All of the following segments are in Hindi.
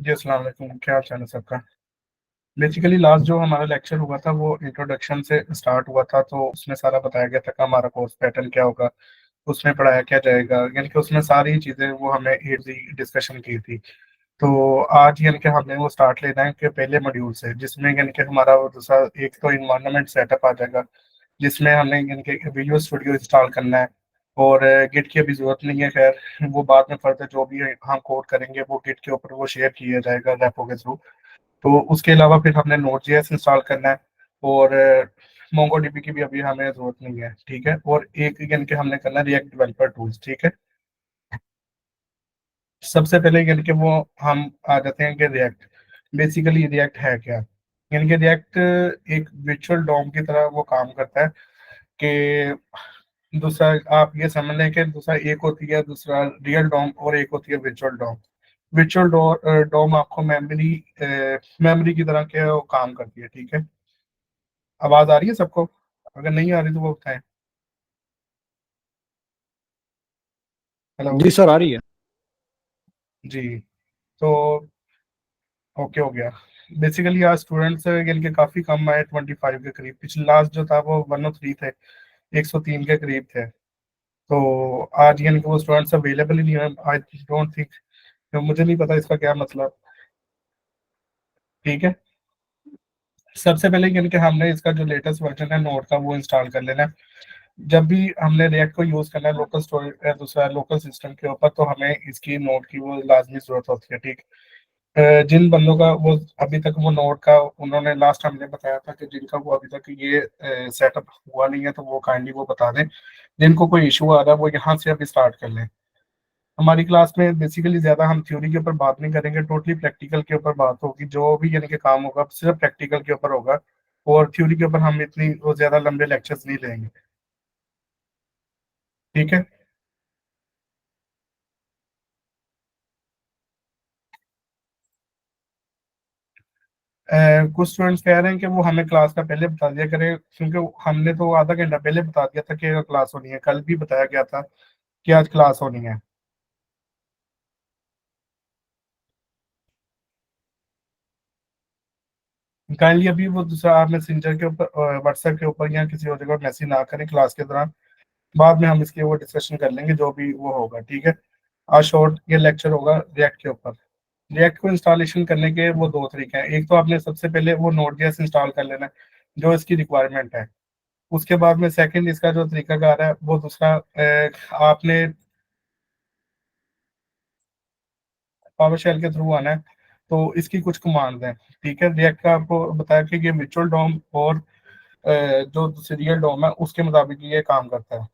जी अस्सलाम वालेकुम, क्या हाल चाल है सबका। बेसिकली लास्ट जो हमारा लेक्चर हुआ था वो इंट्रोडक्शन से स्टार्ट हुआ था, तो उसमें सारा बताया गया था कि हमारा कोर्स पैटर्न क्या होगा, उसमें पढ़ाया क्या जाएगा, यानी कि उसमें सारी चीज़ें वो हमने इजी डिस्कशन की थी। तो आज यानी कि हमने वो स्टार्ट लेना है कि पहले मॉड्यूल से, जिसमें यानी कि हमारा वो दूसरा एक तो इन्वायरमेंट सेटअप आ जाएगा, जिसमें हमने यानी कि विजुअल स्टूडियो इंस्टॉल करना है। और गिट की अभी जरूरत नहीं है, खैर वो बाद में फर्दर जो भी हम कोड करेंगे वो गिट के ऊपर वो शेयर किया जाएगा रेपो के थ्रू। तो उसके अलावा फिर हमने नोट जेएस इंस्टॉल करना है। और मोंगो डीबी की भी अभी हमें जरूरत नहीं है, ठीक है। और एक यानी कि हमने करना है रिएक्ट डेवलपर टूल्स, ठीक है। सबसे पहले यानी कि वो हम आ जाते हैं कि रिएक्ट, बेसिकली रिएक्ट है क्या। यानी कि रिएक्ट एक वर्चुअल डॉम की तरह वो काम करता है कि दूसरा आप ये समझ लें कि दूसरा एक होती है दूसरा रियल डॉम और एक होती है वर्चुअल डॉम। वर्चुअल डॉम आपको मेमोरी की तरह के वो काम करती है, ठीक है। आवाज आ रही है सबको? अगर नहीं आ रही तो वो बताएं। हेलो। जी सर, आ रही है। जी। तो ओके हो गया। बेसिकली आज स्टूडेंट्स यानी कि काफी कम आए, 25 के करीब। पिछले लास्ट जो था वो 103 थे, 103 के करीब थे। तो आज यानी कि वो स्टूडेंट्स अवेलेबल ही नहीं है, आई डोंट थिंक। मुझे नहीं पता इसका क्या मतलब, ठीक है। सबसे पहले यानी कि हमने इसका जो लेटेस्ट वर्जन है नोड का वो इंस्टॉल कर लेना है। जब भी हमने रिएक्ट को यूज करना है लोकल स्टोरेज दूसरा लोकल सिस्टम के ऊपर, तो हमें इसकी नोड की वो लाजमी जरूरत होती है, ठीक। जिन बंदों का वो अभी तक वो नोड का उन्होंने लास्ट हमने बताया था कि जिनका वो अभी तक ये सेटअप हुआ नहीं है, तो वो काइंडली वो बता दें। जिनको कोई इशू आ रहा है वो यहाँ से अभी स्टार्ट कर लें। हमारी क्लास में बेसिकली ज्यादा हम थ्योरी के ऊपर बात नहीं करेंगे, टोटली प्रैक्टिकल के ऊपर बात होगी। जो भी यानी कि काम होगा सिर्फ प्रैक्टिकल के ऊपर होगा। और थ्योरी के ऊपर हम इतनी वो ज्यादा लंबे लेक्चर्स नहीं लेंगे, ठीक है। कुछ स्टूडेंट्स कह रहे हैं कि वो हमें क्लास का पहले बता दिया करें, क्योंकि हमने तो आधा घंटा पहले बता दिया था कि क्लास होनी है, कल भी बताया गया था कि आज क्लास होनी है। काइंडली अभी वो दूसरा आप मैसेंजर के ऊपर व्हाट्सएप के ऊपर या किसी और जगह मैसेज ना करें क्लास के दौरान। बाद में हम इसकी वो डिस्कशन कर लेंगे जो भी वो होगा, ठीक है। आज शॉर्ट ये लेक्चर होगा रिएक्ट के ऊपर। रिएक्ट को इंस्टॉलेशन करने के वो दो तरीके हैं। एक तो आपने सबसे पहले वो नोड जेएस इंस्टॉल कर लेना है, जो इसकी रिक्वायरमेंट है। उसके बाद में सेकंड इसका जो तरीकाकार है वो दूसरा आपने पावर शेल के थ्रू आना है। तो इसकी कुछ कमांड है, ठीक है। रिएक्ट का आपको बताया कि ये वर्चुअल डॉम और जो सीरियल डॉम है उसके मुताबिक ये काम करता है।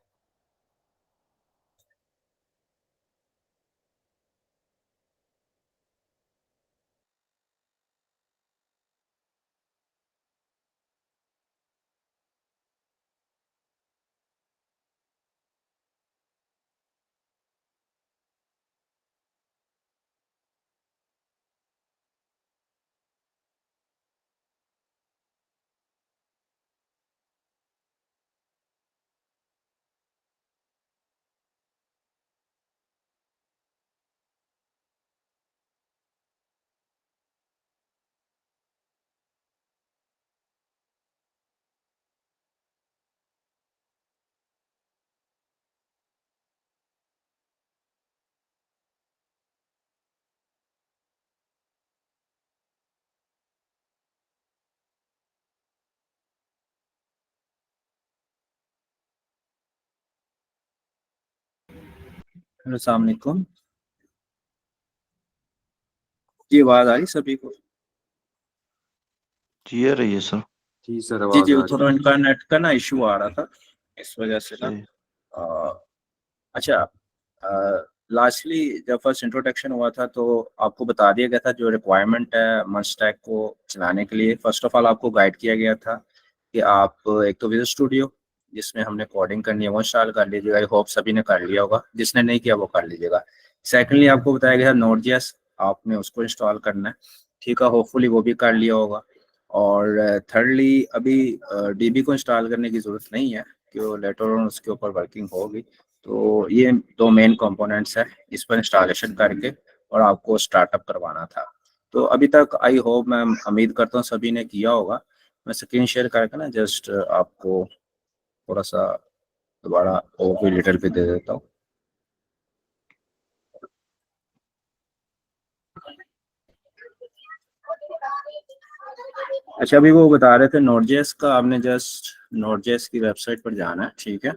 हेलो, अस्सलाम वालेकुम। जी, आवाज़ आ रही सभी को? जी आ रही है सर। जी सर, जी आवाज जी, आ वो रही थोड़ा इंटरनेट का ना इशू आ रहा था, इस वजह से ना। सही। अ, अच्छा। लास्टली जब फर्स्ट इंट्रोडक्शन हुआ था तो आपको बता दिया गया था जो रिक्वायरमेंट है मस्टैक को चलाने के लिए। फर्स्ट ऑफ ऑल आपको गाइड किया गया था कि आप एक तो विजुअल स्टूडियो जिसमें हमने कोडिंग करनी है वो इंस्टॉल कर लीजिएगा। आई होप सभी ने कर लिया होगा, जिसने नहीं किया वो कर लीजिएगा। सेकेंडली आपको बताया गया नोड जेएस, आपने उसको इंस्टॉल करना है, ठीक है। होपफुली वो भी कर लिया होगा। और थर्डली अभी डीबी को इंस्टॉल करने की ज़रूरत नहीं है, कि लेटर ऑन उसके ऊपर वर्किंग होगी। तो ये दो मेन कंपोनेंट्स है इस पर इंस्टॉलेशन करके और आपको स्टार्टअप करवाना था। तो अभी तक आई होप, मैं उम्मीद करता हूँ सभी ने किया होगा। मैं स्क्रीन शेयर करके ना जस्ट आपको थोड़ा सा दोबारा ओवरव्यू डिटेल पे दे देता हूँ। अच्छा, अभी वो बता रहे थे नोड.जेएस का, आपने जस्ट नोड.जेएस की वेबसाइट पर जाना है, ठीक है।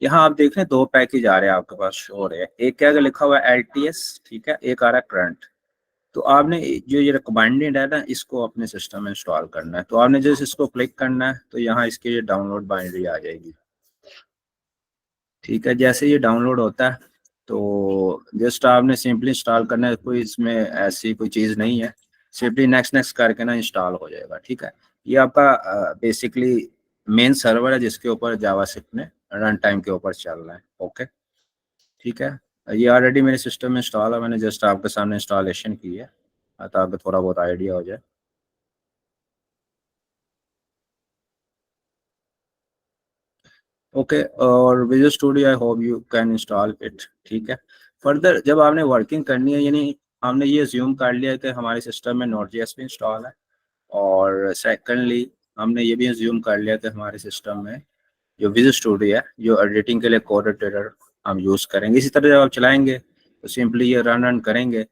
यहाँ आप देख रहे हैं 2 पैकेज आ रहे हैं आपके पास, शो हो रहे हैं। एक क्या लिखा हुआ है एलटीएस, ठीक है, एक आ रहा है करंट। तो आपने जो ये रिकमेंडेड है ना, इसको अपने सिस्टम में इंस्टॉल करना है। तो आपने जैसे इसको क्लिक करना है तो यहाँ इसके ये डाउनलोड बाइनरी आ जाएगी, ठीक है। जैसे ये डाउनलोड होता है तो जस्ट आपने सिंपली इंस्टॉल करना है, कोई इसमें ऐसी कोई चीज़ नहीं है, सिंपली नेक्स्ट नेक्स्ट करके ना इंस्टॉल हो जाएगा, ठीक है। ये आपका बेसिकली मेन सर्वर है जिसके ऊपर जावास्क्रिप्ट ने रन टाइम के ऊपर चल रहा है, ओके, ठीक है। ये ऑलरेडी मेरे सिस्टम में इंस्टॉल है, मैंने जस्ट आपके सामने इंस्टॉलेशन की है ताकि थोड़ा बहुत आइडिया हो जाए। ओके, और visual studio I hope you can install it, ठीक है। फर्दर जब आपने वर्किंग करनी है, यानी हमने ये अज्यूम कर लिया कि हमारे सिस्टम में नोड.जेएस भी इंस्टॉल है, और सेकेंडली हमने ये भी अज्यूम कर लिया कि हमारे सिस्टम में जो विजुअल स्टूडियो है, जो एडिटिंग के लिए कोड एडिटर हम यूज़ करेंगे। इसी तरह जब आप चलाएंगे तो सिंपली ये रन करेंगे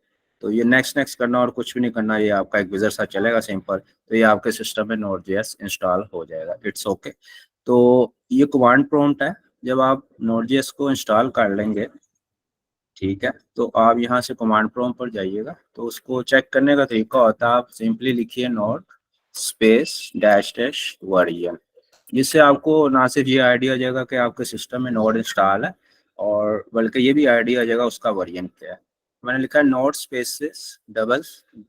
तो ये नेक्स्ट नेक्स्ट करना और कुछ भी नहीं करना, ये आपका एक विजर सा चलेगा सिंपल, तो ये आपके सिस्टम में नोड.जेएस इंस्टॉल हो जाएगा, इट्स ओके। तो ये कमांड प्रॉम्प्ट है, जब आप नोड.जेएस को इंस्टॉल कर लेंगे, ठीक है, तो आप यहाँ से कमांड प्रॉम्प्ट पर जाइएगा। तो उसको चेक करने का तरीका होता है, आप सिंपली लिखिए node space dash dash version, जिससे आपको ना सिर्फ ये आइडिया हो जाएगा कि आपके सिस्टम में नोड इंस्टॉल है, और बल्कि ये भी आइडिया हो जाएगा उसका वर्जन क्या है। मैंने लिखा है नोड स्पेसिस डबल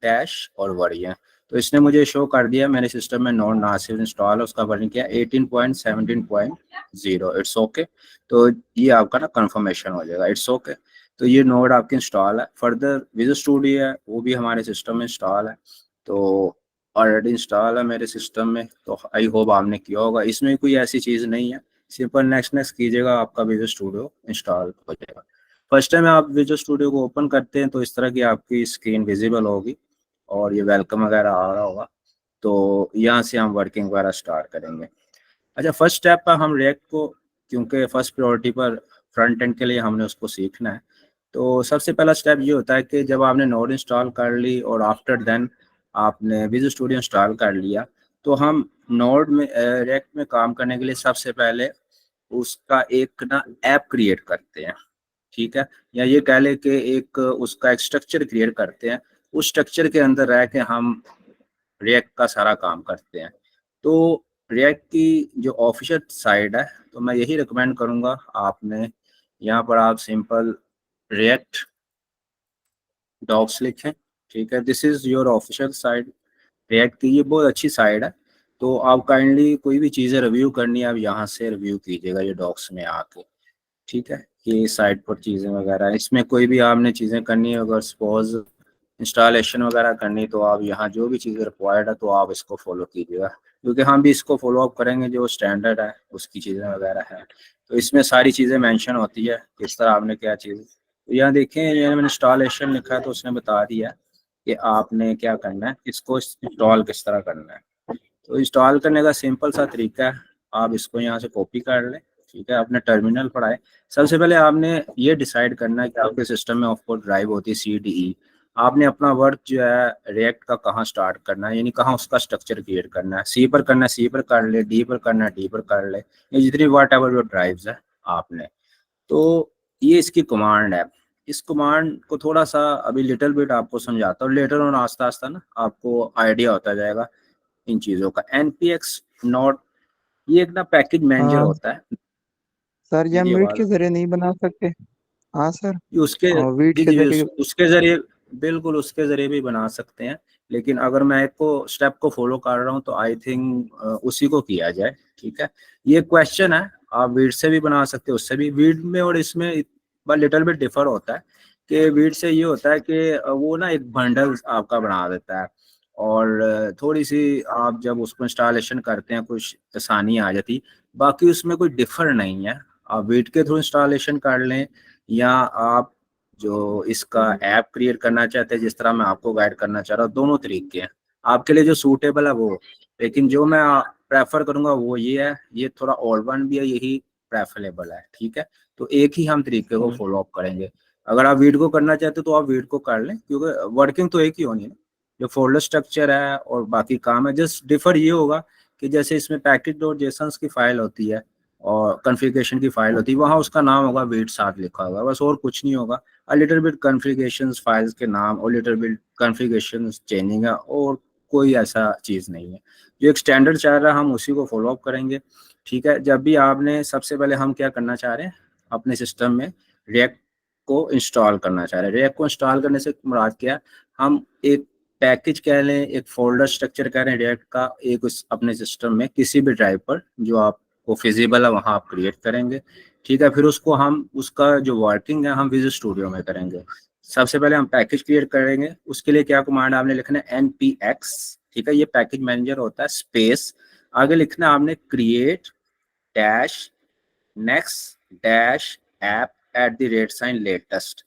डैश और वर्जन, तो इसने मुझे शो कर दिया मेरे सिस्टम में नोड ना सिर्फ इंस्टॉल है, उसका वर्जन क्या है 18.17.0, इट्स ओके। तो ये आपका ना कंफर्मेशन हो जाएगा, इट्स ओके। तो ये नोड आपकी इंस्टॉल है। फर्दर विजुअल स्टूडियो है, वो भी हमारे सिस्टम में इंस्टॉल है, तो ऑलरेडी इंस्टॉल है मेरे सिस्टम में, तो आई होप आपने किया होगा। इसमें कोई ऐसी चीज़ नहीं है, सिंपल नेक्स्ट नेक्स्ट कीजिएगा, आपका विजुअल स्टूडियो इंस्टॉल हो जाएगा। फर्स्ट टाइम आप विजुअल स्टूडियो को ओपन करते हैं तो इस तरह की आपकी स्क्रीन विजिबल होगी और ये वेलकम वगैरह आ रहा होगा, तो यहाँ से हम वर्किंग वगैरह स्टार्ट करेंगे। अच्छा, फर्स्ट स्टेप पर हम रिएक्ट को, क्योंकि फर्स्ट प्रायोरिटी पर फ्रंट एंड के लिए हमने उसको सीखना है, तो सबसे पहला स्टेप ये होता है कि जब आपने नोड इंस्टॉल कर ली और आफ्टर देन आपने विजुअल स्टूडियो इंस्टॉल कर लिया, तो हम नोड में रिएक्ट में काम करने के लिए सबसे पहले उसका एक ना ऐप क्रिएट करते हैं, ठीक है, या ये कह ले कि एक उसका एक स्ट्रक्चर क्रिएट करते हैं। उस स्ट्रक्चर के अंदर रह के हम रिएक्ट का सारा काम करते हैं। तो रिएक्ट की जो ऑफिशियल साइट है, तो मैं यही रिकमेंड करूंगा आपने, यहाँ पर आप सिंपल रिएक्ट डॉक्स लिखें, ठीक है, this is your official site react की, ये बहुत अच्छी साइट है। तो आप काइंडली कोई भी चीज़ें रिव्यू करनी है आप यहाँ से रिव्यू कीजिएगा ये डॉक्स में आके, ठीक है। ये साइट पर चीज़ें वगैरह, इसमें कोई भी आपने चीज़ें करनी है, अगर सपोज इंस्टॉलेशन वगैरह करनी, तो आप यहाँ जो भी चीज़ें रिक्वायर्ड है तो आप इसको फॉलो कीजिएगा, क्योंकि हम भी इसको फॉलो अप करेंगे, जो स्टैंडर्ड है उसकी चीज़ें वगैरह है, तो इसमें सारी चीज़ें मेंशन होती है किस तरह आपने क्या चीज़। तो यहाँ देखें, यहाँ मैंने इंस्टॉलेशन लिखा है तो उसने बता दिया कि आपने क्या करना है, इसको इंस्टॉल किस तरह करना है। तो इंस्टॉल करने का सिंपल सा तरीका है, आप इसको यहाँ से कॉपी कर लें, ठीक है, अपने टर्मिनल पर आए। सबसे पहले आपने ये डिसाइड करना है कि आपके सिस्टम में ऑफ कोर्स ड्राइव होती है CDE, आपने अपना वर्क जो है रिएक्ट का कहाँ स्टार्ट करना है, यानी कहाँ उसका स्ट्रक्चर क्रिएट करना है। सी पर करना है सी पर कर ले, डी पर करना है डी पर कर ले, ये जितनी वाट एवर जो ड्राइव्स है आपने। तो ये इसकी कमांड है। इस कमांड को थोड़ा सा अभी लिटिल बिट आपको समझाता हूँ, लेटर ऑन आस्ता आस्ता ना आपको आइडिया होता जाएगा इन चीज़ों का। npx नोड, ये एक ना पैकेज मैनेजर हाँ होता है। सर, जी या जी, मीट आवाज़ के जरिए नहीं बना सकते? हाँ सर। कि उसके, और वीट जी के जी, जरिए। उसके जरिए, बिल्कुल उसके जरिए भी बना सकते हैं, लेकिन अगर मैं एक को स्टेप को फॉलो कर रहा हूँ तो आई थिंक उसी को किया जाए, ठीक है। ये क्वेश्चन है, आप वीट से भी बना सकते हो, उससे भी। वीट में और इसमें लिटिल बिट डिफर होता है कि वीट से ये होता है कि वो ना एक बंडल आपका बना देता है, और थोड़ी सी आप जब उसको इंस्टॉलेशन करते हैं कुछ आसानी आ जाती, बाकी उसमें कोई डिफर नहीं है। आप वीट के थ्रू इंस्टॉलेशन कर लें या आप जो इसका ऐप क्रिएट करना चाहते हैं, जिस तरह मैं आपको गाइड करना चाह रहा हूँ, दोनों तरीके हैं आपके लिए जो सूटेबल है वो। लेकिन जो मैं प्रेफर करूंगा वो ये है, ये थोड़ा ओल्ड वन भी है, यही प्रेफरेबल है, ठीक है। तो एक ही हम तरीके को फॉलो अप करेंगे। अगर आप वीड को करना चाहते हो तो आप वीड को कर लें, क्योंकि वर्किंग तो एक ही होनी है। जो फोल्डर स्ट्रक्चर है और बाकी काम है, जस्ट डिफर ये होगा कि जैसे इसमें पैकेज डॉट जेसन्स की फाइल होती है और कॉन्फ़िगरेशन की फाइल होती है, वहाँ उसका नाम होगा वीड साथ लिखा होगा, बस और कुछ नहीं होगा। A little bit configurations files के नाम और लिटिल बिट कॉन्फ़िगरेशंस चेंजिंग है, और कोई ऐसा चीज़ नहीं है। जो एक स्टैंडर्ड चाह रहा है हम उसी को फॉलो अप करेंगे, ठीक है। जब भी आपने, सबसे पहले हम क्या करना चाह रहे हैं, अपने सिस्टम में रिएक्ट को इंस्टॉल करना चाह रहे हैं। रिएक्ट को इंस्टॉल करने से मुराद क्या है, हम एक पैकेज कह लें, एक फोल्डर स्ट्रक्चर कह रहे हैं रिएक्ट का, एक उस अपने सिस्टम में किसी भी ड्राइव पर जो आपको फिजिबल है वहाँ आप क्रिएट करेंगे, ठीक है। फिर उसको हम, उसका जो वर्किंग है हम विजुअल स्टूडियो में करेंगे। सबसे पहले हम पैकेज क्रिएट करेंगे, उसके लिए क्या कमांड आपने लिखना है, npx, ठीक है, ये पैकेज मैनेजर होता है, स्पेस, आगे लिखना है आपने create dash next dash app at the rate sign latest,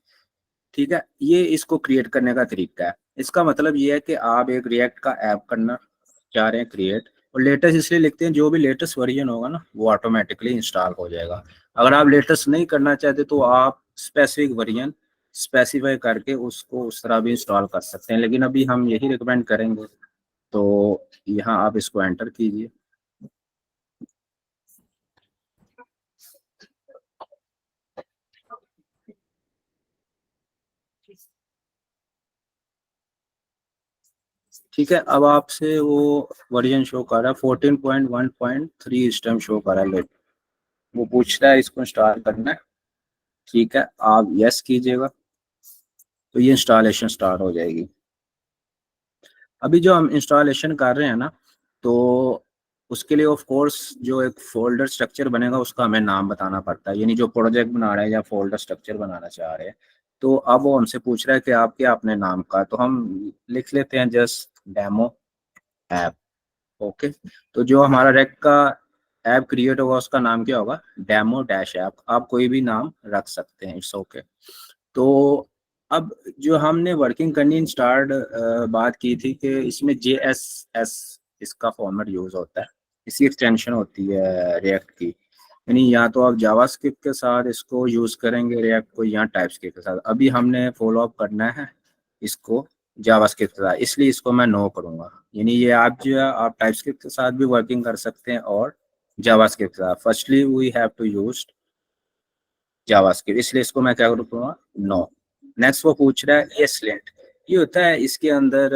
ठीक है। ये इसको क्रिएट करने का तरीका है। इसका मतलब ये है कि आप एक रिएक्ट का ऐप करना चाह रहे हैं क्रिएट, और लेटेस्ट इसलिए लिखते हैं, जो भी लेटेस्ट वर्जन होगा ना वो ऑटोमेटिकली इंस्टॉल हो जाएगा। अगर आप लेटेस्ट नहीं करना चाहते तो आप स्पेसिफिक वर्जन स्पेसिफाई करके उसको उस तरह भी इंस्टॉल कर सकते हैं, लेकिन अभी हम यही रिकमेंड करेंगे। तो यहाँ आप इसको एंटर कीजिए। ठीक है, अब आपसे वो वर्जन शो कर रहा है 14.1.3 इस टाइम शो कर रहा है। वो पूछता है इसको इंस्टॉल करना है, ठीक है, आप यस कीजिएगा तो ये इंस्टॉलेशन स्टार्ट हो जाएगी। अभी जो हम इंस्टॉलेशन कर रहे हैं ना, तो उसके लिए ऑफ कोर्स जो एक फोल्डर स्ट्रक्चर बनेगा उसका हमें नाम बताना पड़ता है, यानी जो प्रोजेक्ट बना रहे हैं या फोल्डर स्ट्रक्चर बनाना चाह रहे हैं। तो अब वो हमसे पूछ रहा है कि आप क्या अपने नाम का, तो हम लिख लेते हैं जस्ट डेमो ऐप, ओके। तो जो हमारा रेक का ऐप क्रिएट होगा उसका नाम क्या होगा, डेमो डैश ऐप। आप कोई भी नाम रख सकते हैं, इट्स ओके। तो अब जो हमने वर्किंग करनी स्टार्ट बात की थी कि इसमें JSS इसका फॉर्मेट यूज होता है, इसकी एक्सटेंशन होती है रिएक्ट की, यानी या तो आप जावास्क्रिप्ट के साथ इसको यूज करेंगे रिएक्ट को, या टाइपस्क्रिप्ट के साथ। अभी हमने फॉलो अप करना है इसको जावास्क्रिप्ट के साथ, इसलिए इसको मैं नो करूंगा। यानी ये आप जो है आप टाइपस्क्रिप्ट के साथ भी वर्किंग कर सकते हैं और जावास्क्रिप्ट के साथ। Firstly we have to use JavaScript, इसलिए इसको मैं क्या करूँगा, नो। नेक्स्ट वो पूछ रहा है ESLint, ये होता है इसके अंदर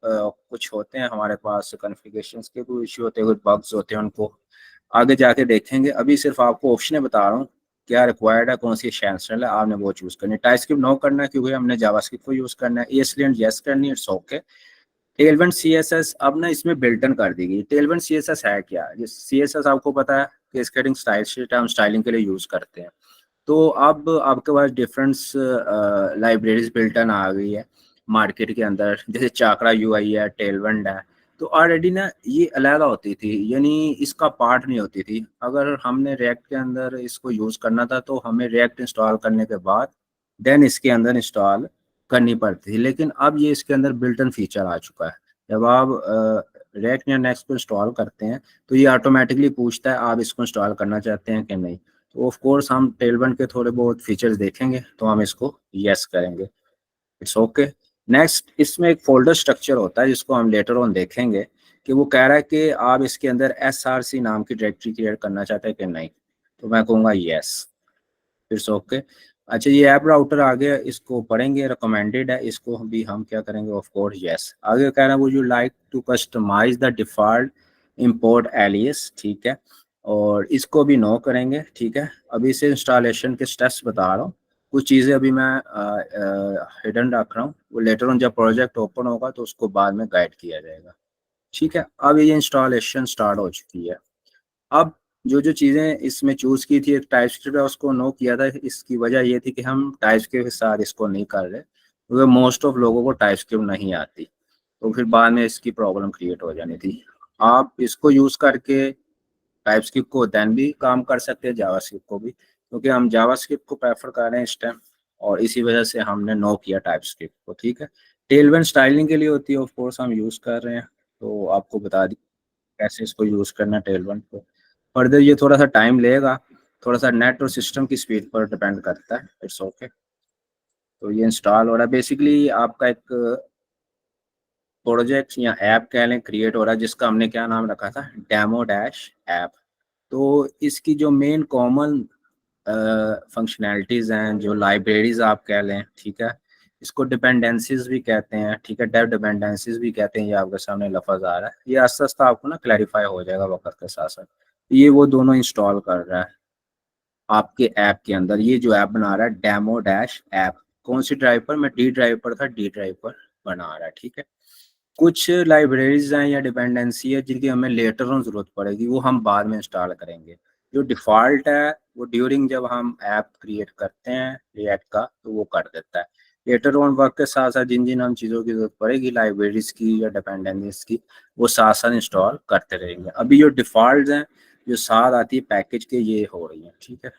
कुछ होते हैं हमारे पास कॉन्फ़िगरेशंस के कोई इश्यू होते हैं, कुछ बग्स होते हैं, उनको आगे जाके देखेंगे। अभी सिर्फ आपको ऑप्शन बता रहा हूँ क्या रिक्वायर्ड है, कौन सी एक्सटेंशन है, आपने वो चूज करनी है। टाइपस्क्रिप्ट नो करना है क्योंकि हमने जावास्क्रिप्ट को यूज करना है। ESLint यस करनी है, इट्स ओके। टेलविंड CSS अब ना इसमें बिल्ट इन कर दी गई। टेलविंड CSS है क्या, CSS आपको पता है कि स्केटिंग स्टाइल शीट हम स्टाइलिंग के लिए यूज करते हैं। तो अब आपके पास डिफरेंस लाइब्रेरीज बिल्टन आ गई है मार्केट के अंदर, जैसे चाकरा UI है, टेलविंड है। तो ऑलरेडी ना ये अलग होती थी, यानी इसका पार्ट नहीं होती थी। अगर हमने रिएक्ट के अंदर इसको यूज करना था तो हमें रिएक्ट इंस्टॉल करने के बाद देन इसके अंदर इंस्टॉल करनी पड़ती थी, लेकिन अब ये इसके अंदर बिल्ट इन फीचर आ चुका है। जब आप रिएक्ट या नेक्स्ट को इंस्टॉल करते हैं तो ये ऑटोमेटिकली पूछता है आप इसको इंस्टॉल करना चाहते हैं कि नहीं। तो ऑफ कोर्स हम टेलविंड के थोड़े बहुत फीचर्स देखेंगे तो हम इसको यस करेंगे, इट्स ओके। नेक्स्ट इसमें एक फोल्डर स्ट्रक्चर होता है जिसको हम लेटर ऑन देखेंगे कि वो कह रहा है कि आप इसके अंदर SRC नाम की डायरेक्टरी क्रिएट करना चाहते हैं कि नहीं। तो मैं कहूँगा यस, इट्स ओके। अच्छा, ये ऐप राउटर आ गया, इसको पढ़ेंगे, रिकमेंडेड है, इसको भी हम क्या करेंगे, ऑफ कोर्स यस। आगे कह रहा है would you like to customize the default import alias, ठीक है, और इसको भी नो करेंगे, ठीक है। अभी से इंस्टॉलेशन के स्टेप्स बता रहा हूँ, कुछ चीज़ें अभी मैं हिडन रख रहा हूँ, वो लेटर ऑन जब प्रोजेक्ट ओपन होगा तो उसको बाद में गाइड किया जाएगा, ठीक है। अब ये इंस्टॉलेशन स्टार्ट हो चुकी है। अब जो जो चीज़ें इसमें चूज़ की थी, एक टाइपस्क्रिप्ट है उसको नो किया था, इसकी वजह ये थी कि हम टाइपस्क्रिप्ट के साथ इसको नहीं कर रहे क्योंकि मोस्ट ऑफ लोगों को टाइपस्क्रिप्ट नहीं आती, तो फिर बाद में इसकी प्रॉब्लम क्रिएट हो जानी थी। आप इसको यूज़ करके टाइपस्क्रिप्ट को देन भी काम कर सकते हैं, जावास्क्रिप्ट को भी, क्योंकि हम जावास्क्रिप्ट को प्रेफर कर रहे हैं इस टाइम। और इसी वजह से हमने नो किया टाइपस्क्रिप्ट को, ठीक है। टेलविन स्टाइलिंग के लिए होती है, ऑफ कोर्स हम यूज़ कर रहे हैं, तो आपको बता दी कैसे इसको यूज़ करना है टेलविन को। फर्दर ये थोड़ा सा टाइम लेगा, थोड़ा सा नेट और सिस्टम की स्पीड पर डिपेंड करता है, इट्स ओके। तो ये इंस्टॉल हो रहा है, बेसिकली आपका एक प्रोजेक्ट या ऐप कह लें क्रिएट हो रहा है, जिसका हमने क्या नाम रखा था, डेमो डैश ऐप। तो इसकी जो मेन कॉमन फंक्शनैलिटीज़ हैं, जो लाइब्रेरीज आप कह लें, ठीक है, इसको डिपेंडेंसीज भी कहते हैं, ठीक है, डेव डिपेंडेंसीज भी कहते हैं, ये आपके सामने लफज आ रहा है, ये आस्ता आस्ता आपको ना क्लैरिफाई हो जाएगा वक्त के साथ साथ। ये वो दोनों इंस्टॉल कर रहा है आपके ऐप के अंदर। ये जो ऐप बना रहा है डेमो डैश ऐप, कौन सी ड्राइव पर, मैं डी ड्राइव पर था, डी ड्राइव पर बना रहा है, ठीक है। कुछ लाइब्रेरीज हैं या डिपेंडेंसी है जिनकी हमें लेटर ऑन जरूरत पड़ेगी, वो हम बाद में इंस्टॉल करेंगे। जो डिफ़ॉल्ट है वो ड्यूरिंग जब हम ऐप क्रिएट करते हैं रिएक्ट का, तो वो कर देता है। लेटर ऑन वर्क के साथ साथ जिन जिन हम चीज़ों की जरूरत पड़ेगी लाइब्रेरीज की या डिपेंडेंसीज की, वो साथ साथ इंस्टॉल करते रहेंगे। अभी जो डिफ़ॉल्ट हैं जो साथ आती है पैकेज के, ये हो रही हैं, ठीक है।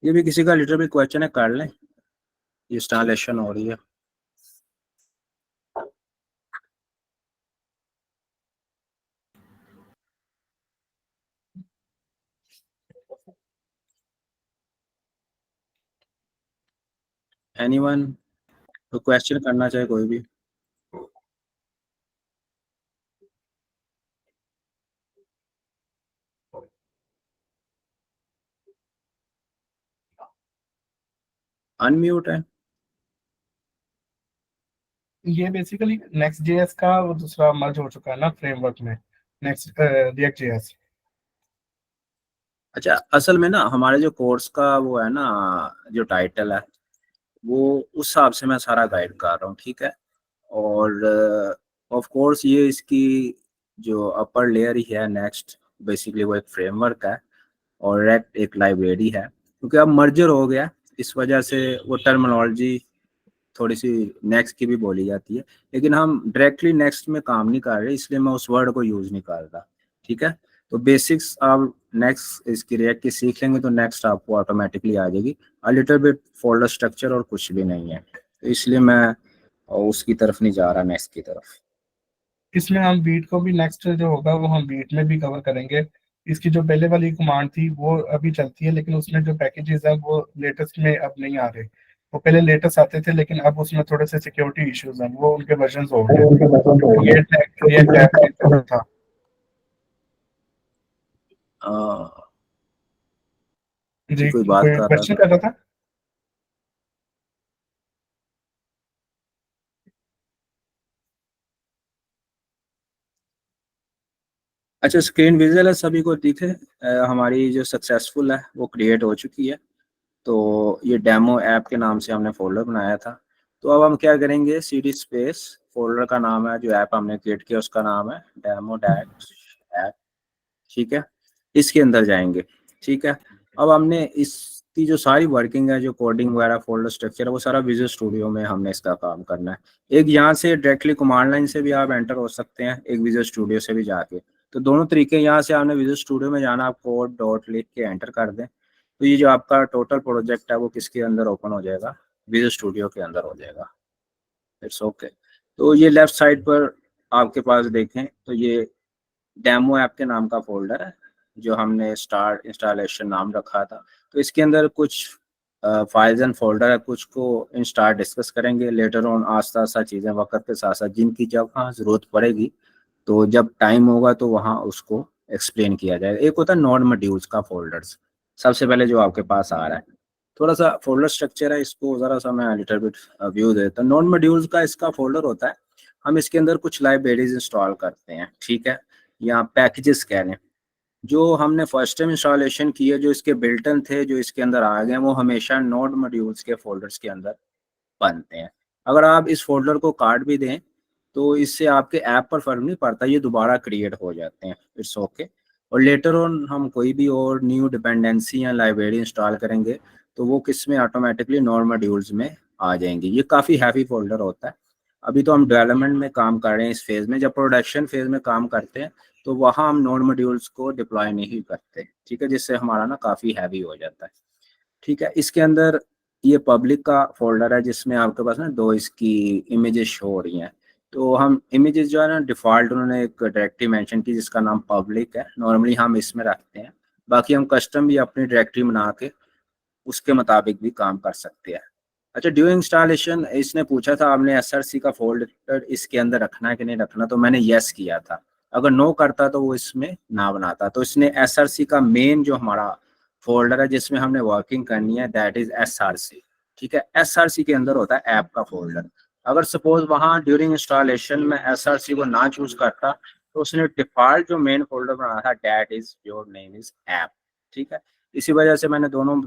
ये भी किसी का लिटर भी क्वेश्चन है, कर लें, इंस्टॉलेशन हो रही है। एनीवन तो क्वेश्चन करना चाहे कोई भी। अनम्यूट है। ये बेसिकली नेक्स्ट जेएस का वो दूसरा मर्ज हो चुका है ना फ्रेमवर्क में, नेक्स्ट रिएक्ट जेएस। अच्छा, असल में ना हमारे जो कोर्स का वो है ना, जो टाइटल है वो उस हिसाब से मैं सारा गाइड कर रहा हूँ, ठीक है। और ऑफ कोर्स ये इसकी जो अपर लेयर ही है नेक्स्ट, बेसिकली वो एक फ्रेमवर्क है और रेक्ट एक लाइब्रेरी है, क्योंकि अब मर्जर हो गया, इस वजह से वो टर्मिनोलॉजी थोड़ी सी नेक्स्ट की भी बोली जाती है, लेकिन हम डायरेक्टली नेक्स्ट में काम नहीं कर रहे, इसलिए मैं उस वर्ड को यूज नहीं कर रहा, ठीक है। तो बेसिक्स आप नेक्स्ट इसकी रिएक्ट की सीख लेंगे तो नेक्स्ट आपको ऑटोमेटिकली आ जाएगी। A little bit folder structure और कुछ भी नहीं है, तो इसलिए मैं उसकी तरफ नहीं जा रहा, नेक्स्ट की तरफ। इसमें हम बीट को भी नेक्स्ट जो होगा वो हम बीट में भी कवर करेंगे। इसकी जो पहले वाली कमांड थी वो अभी चलती है, लेकिन उसमें जो पैकेजेस है वो लेटेस्ट में अब नहीं आ रहे। वो पहले लेटेस्ट आते थे, लेकिन अब उसमें थोड़े से सिक्योरिटी इश्यूज हैं, वो उनके वर्जन हो गए। ये टैब में जो था। जी, जी, कोई बात कोई कर रहा क्वेश्चन था। कर रहा था। अच्छा, स्क्रीन विजुअल है, सभी को दिखे, हमारी जो सक्सेसफुल है वो क्रिएट हो चुकी है। तो ये डेमो ऐप के नाम से हमने फोल्डर बनाया था। तो अब हम क्या करेंगे, सीडी स्पेस फोल्डर का नाम है, जो ऐप हमने क्रिएट किया उसका नाम है डेमो डैश ऐप, ठीक है। इसके अंदर जाएंगे, ठीक है। अब हमने इसकी जो सारी वर्किंग है, जो कोडिंग वगैरह फोल्डर स्ट्रक्चर है, वो सारा विजुअल स्टूडियो में हमने इसका काम करना है। एक यहाँ से डायरेक्टली कमांड लाइन से भी आप एंटर हो सकते हैं, एक विजुअल स्टूडियो से भी जाके। तो दोनों तरीके, यहाँ से आपने विजुअल स्टूडियो में जाना, आप कोड डॉट लिख के एंटर कर दें, तो ये जो आपका टोटल प्रोजेक्ट है वो किसके अंदर ओपन हो जाएगा, विजुअल स्टूडियो के अंदर हो जाएगा, इट्स ओके। तो ये लेफ्ट साइड पर आपके पास देखें तो ये डेमो ऐप के नाम का फोल्डर है, जो हमने स्टार्ट इंस्टॉलेशन नाम रखा था। तो इसके अंदर कुछ फाइल्स एंड फोल्डर है, कुछ को इन स्टार्ट डिस्कस करेंगे लेटर ऑन, आस्ता आस्ता चीज़ें वक्त के साथ साथ, जिनकी जब हाँ ज़रूरत पड़ेगी तो जब टाइम होगा तो वहाँ उसको एक्सप्लेन किया जाएगा। एक होता है नॉन मॉड्यूल्स का फोल्डर्स, सबसे पहले जो आपके पास आ रहा है, थोड़ा सा फोल्डर स्ट्रक्चर है, इसको ज़रा सा मैं लिटिल बिट व्यू देता हूँ। नॉन मॉड्यूल्स का इसका फोल्डर होता है, हम इसके अंदर कुछ लाइब्रेरीज इंस्टॉल करते हैं, ठीक है, या पैकेजेस कह लें। जो हमने फर्स्ट टाइम इंस्टॉलेशन किए, जो इसके बिल्टन थे, जो इसके अंदर आ गए, वो हमेशा नोड मॉड्यूल्स के फोल्डर्स के अंदर बनते हैं। अगर आप इस फोल्डर को काट भी दें तो इससे आपके ऐप पर फर्क नहीं पड़ता, ये दोबारा क्रिएट हो जाते हैं, इट्स ओके। और लेटर ऑन हम कोई भी और न्यू डिपेंडेंसी या लाइब्रेरी इंस्टॉल करेंगे तो वो किस में ऑटोमेटिकली नॉन मॉड्यूल्स में आ जाएंगी। ये काफ़ी हैवी फोल्डर होता है। अभी तो हम डेवलपमेंट में काम कर रहे हैं इस फेज़ में। जब प्रोडक्शन फेज़ में काम करते हैं तो वहाँ हम नॉन मॉड्यूल्स को डिप्लॉय नहीं करते, ठीक है, जिससे हमारा ना काफ़ी हैवी हो जाता है। ठीक है, इसके अंदर ये पब्लिक का फोल्डर है जिसमें आपके पास ना दो इसकी इमेजेस शो हो रही हैं। तो हम इमेजेस जो है ना डिफ़ॉल्ट उन्होंने एक डायरेक्टरी मेंशन की जिसका नाम पब्लिक है, नॉर्मली हम इसमें रखते हैं। बाकी हम कस्टम भी अपनी डायरेक्टरी बना के उसके मुताबिक भी काम कर सकते हैं। अच्छा, ड्यूरिंग इंस्टॉलेशन इसने पूछा था आपने एसआरसी का फोल्डर इसके अंदर रखना है कि नहीं रखना, तो मैंने यस किया था। अगर नो करता तो वो इसमें ना बनाता। तो इसने एसआरसी का मेन जो हमारा फोल्डर है जिसमें हमने वर्किंग करनी है दैट इज एसआरसी। ठीक है, एसआरसी के अंदर होता है ऐप का फोल्डर। अगर सपोज वहाँ ड्यूरिंग इंस्टॉलेशन में एसआरसी को ना चूज करता तो उसने डिफॉल्ट जो मेन फोल्डर बनाया था that is your name is app. ठीक है, इसी वजह से मैंने दोनों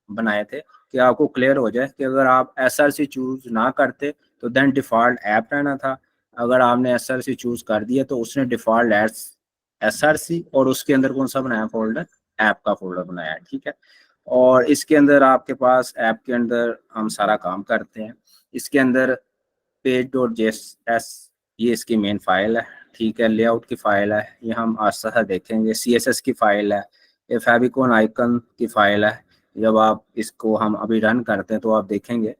बनाए थे कि आपको क्लियर हो जाए कि अगर आप एसआरसी चूज ना करते तो देन डिफॉल्ट ऐप रहना था। अगर आपने एसआरसी चूज कर दिया तो उसने डिफॉल्ट एसआरसी और उसके अंदर कौन सा बनाया फोल्डर, ऐप का फोल्डर बनाया है। ठीक है, और इसके अंदर आपके पास ऐप के अंदर हम सारा काम करते हैं। इसके अंदर पेज डॉट जेएसएस ये इसकी मेन फाइल है। ठीक है, लेआउट की फाइल है, ये हम आस्ता सा देखेंगे। सीएसएस की फाइल है, ये फेविकोन आइकन की फाइल है। जब आप इसको हम अभी रन करते हैं तो आप देखेंगे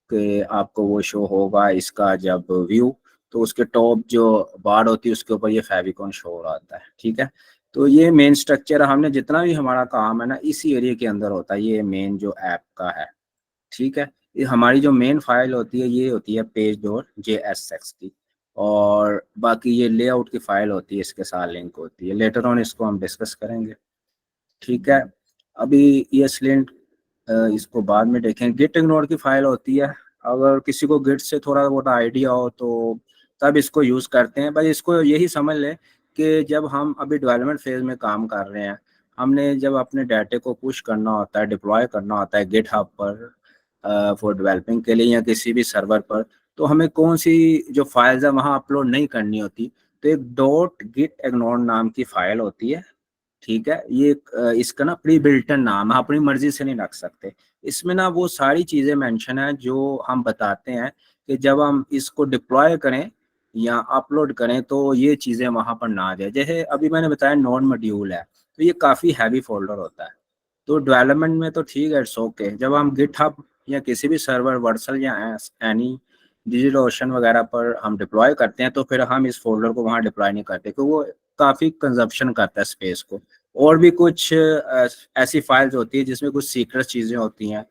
कि आपको वो शो होगा इसका जब व्यू, तो उसके टॉप जो बार होती है उसके ऊपर ये फेविकोन शो हो रहा होता है। ठीक है, तो ये मेन स्ट्रक्चर हमने जितना भी हमारा काम है ना इसी एरिया के अंदर होता है, ये मेन जो ऐप का है। ठीक है, ये हमारी जो मेन फाइल होती है ये होती है पेज डॉट जेएसएक्स की, और बाकी ये लेआउट की फाइल होती है इसके साथ लिंक होती है। लेटर ऑन इसको हम डिस्कस करेंगे। ठीक है, अभी ये स्लिंट इसको बाद में देखें। गिट इग्नोर की फाइल होती है, अगर किसी को गिट से थोड़ा बहुत आइडिया हो तो तब इसको यूज़ करते हैं। बस इसको यही समझ लें कि जब हम अभी डेवलपमेंट फेज में काम कर रहे हैं, हमने जब अपने डाटे को पुश करना होता है, डिप्लॉय करना होता है गिट हब पर फॉर डेवलपिंग के लिए या किसी भी सर्वर पर, तो हमें कौन सी जो फाइल्स है वहाँ अपलोड नहीं करनी होती। तो एक डॉट गिट इग्नोर नाम की फाइल होती है। ठीक है, ये इसका ना प्री बिल्टन नाम है, अपनी मर्जी से नहीं रख सकते। इसमें ना वो सारी चीज़ें मेंशन है जो हम बताते हैं कि जब हम इसको डिप्लॉय करें या अपलोड करें तो ये चीज़ें वहाँ पर ना आ जाए। जैसे अभी मैंने बताया नॉन मॉड्यूल है, तो ये काफ़ी हैवी फोल्डर होता है। तो डेवलपमेंट में तो ठीक है, इट्स ओके। जब हम गिटहब या किसी भी सर्वर वर्सल या एनी डिजिटल ओशन वगैरह पर हम डिप्लॉय करते हैं तो फिर हम इस फोल्डर को वहाँ डिप्लॉय नहीं करते क्योंकि वो काफ़ी कंजप्शन करता है स्पेस को। और भी कुछ ऐसी फाइल्स होती है जिसमें कुछ सीक्रेट चीज़ें होती हैं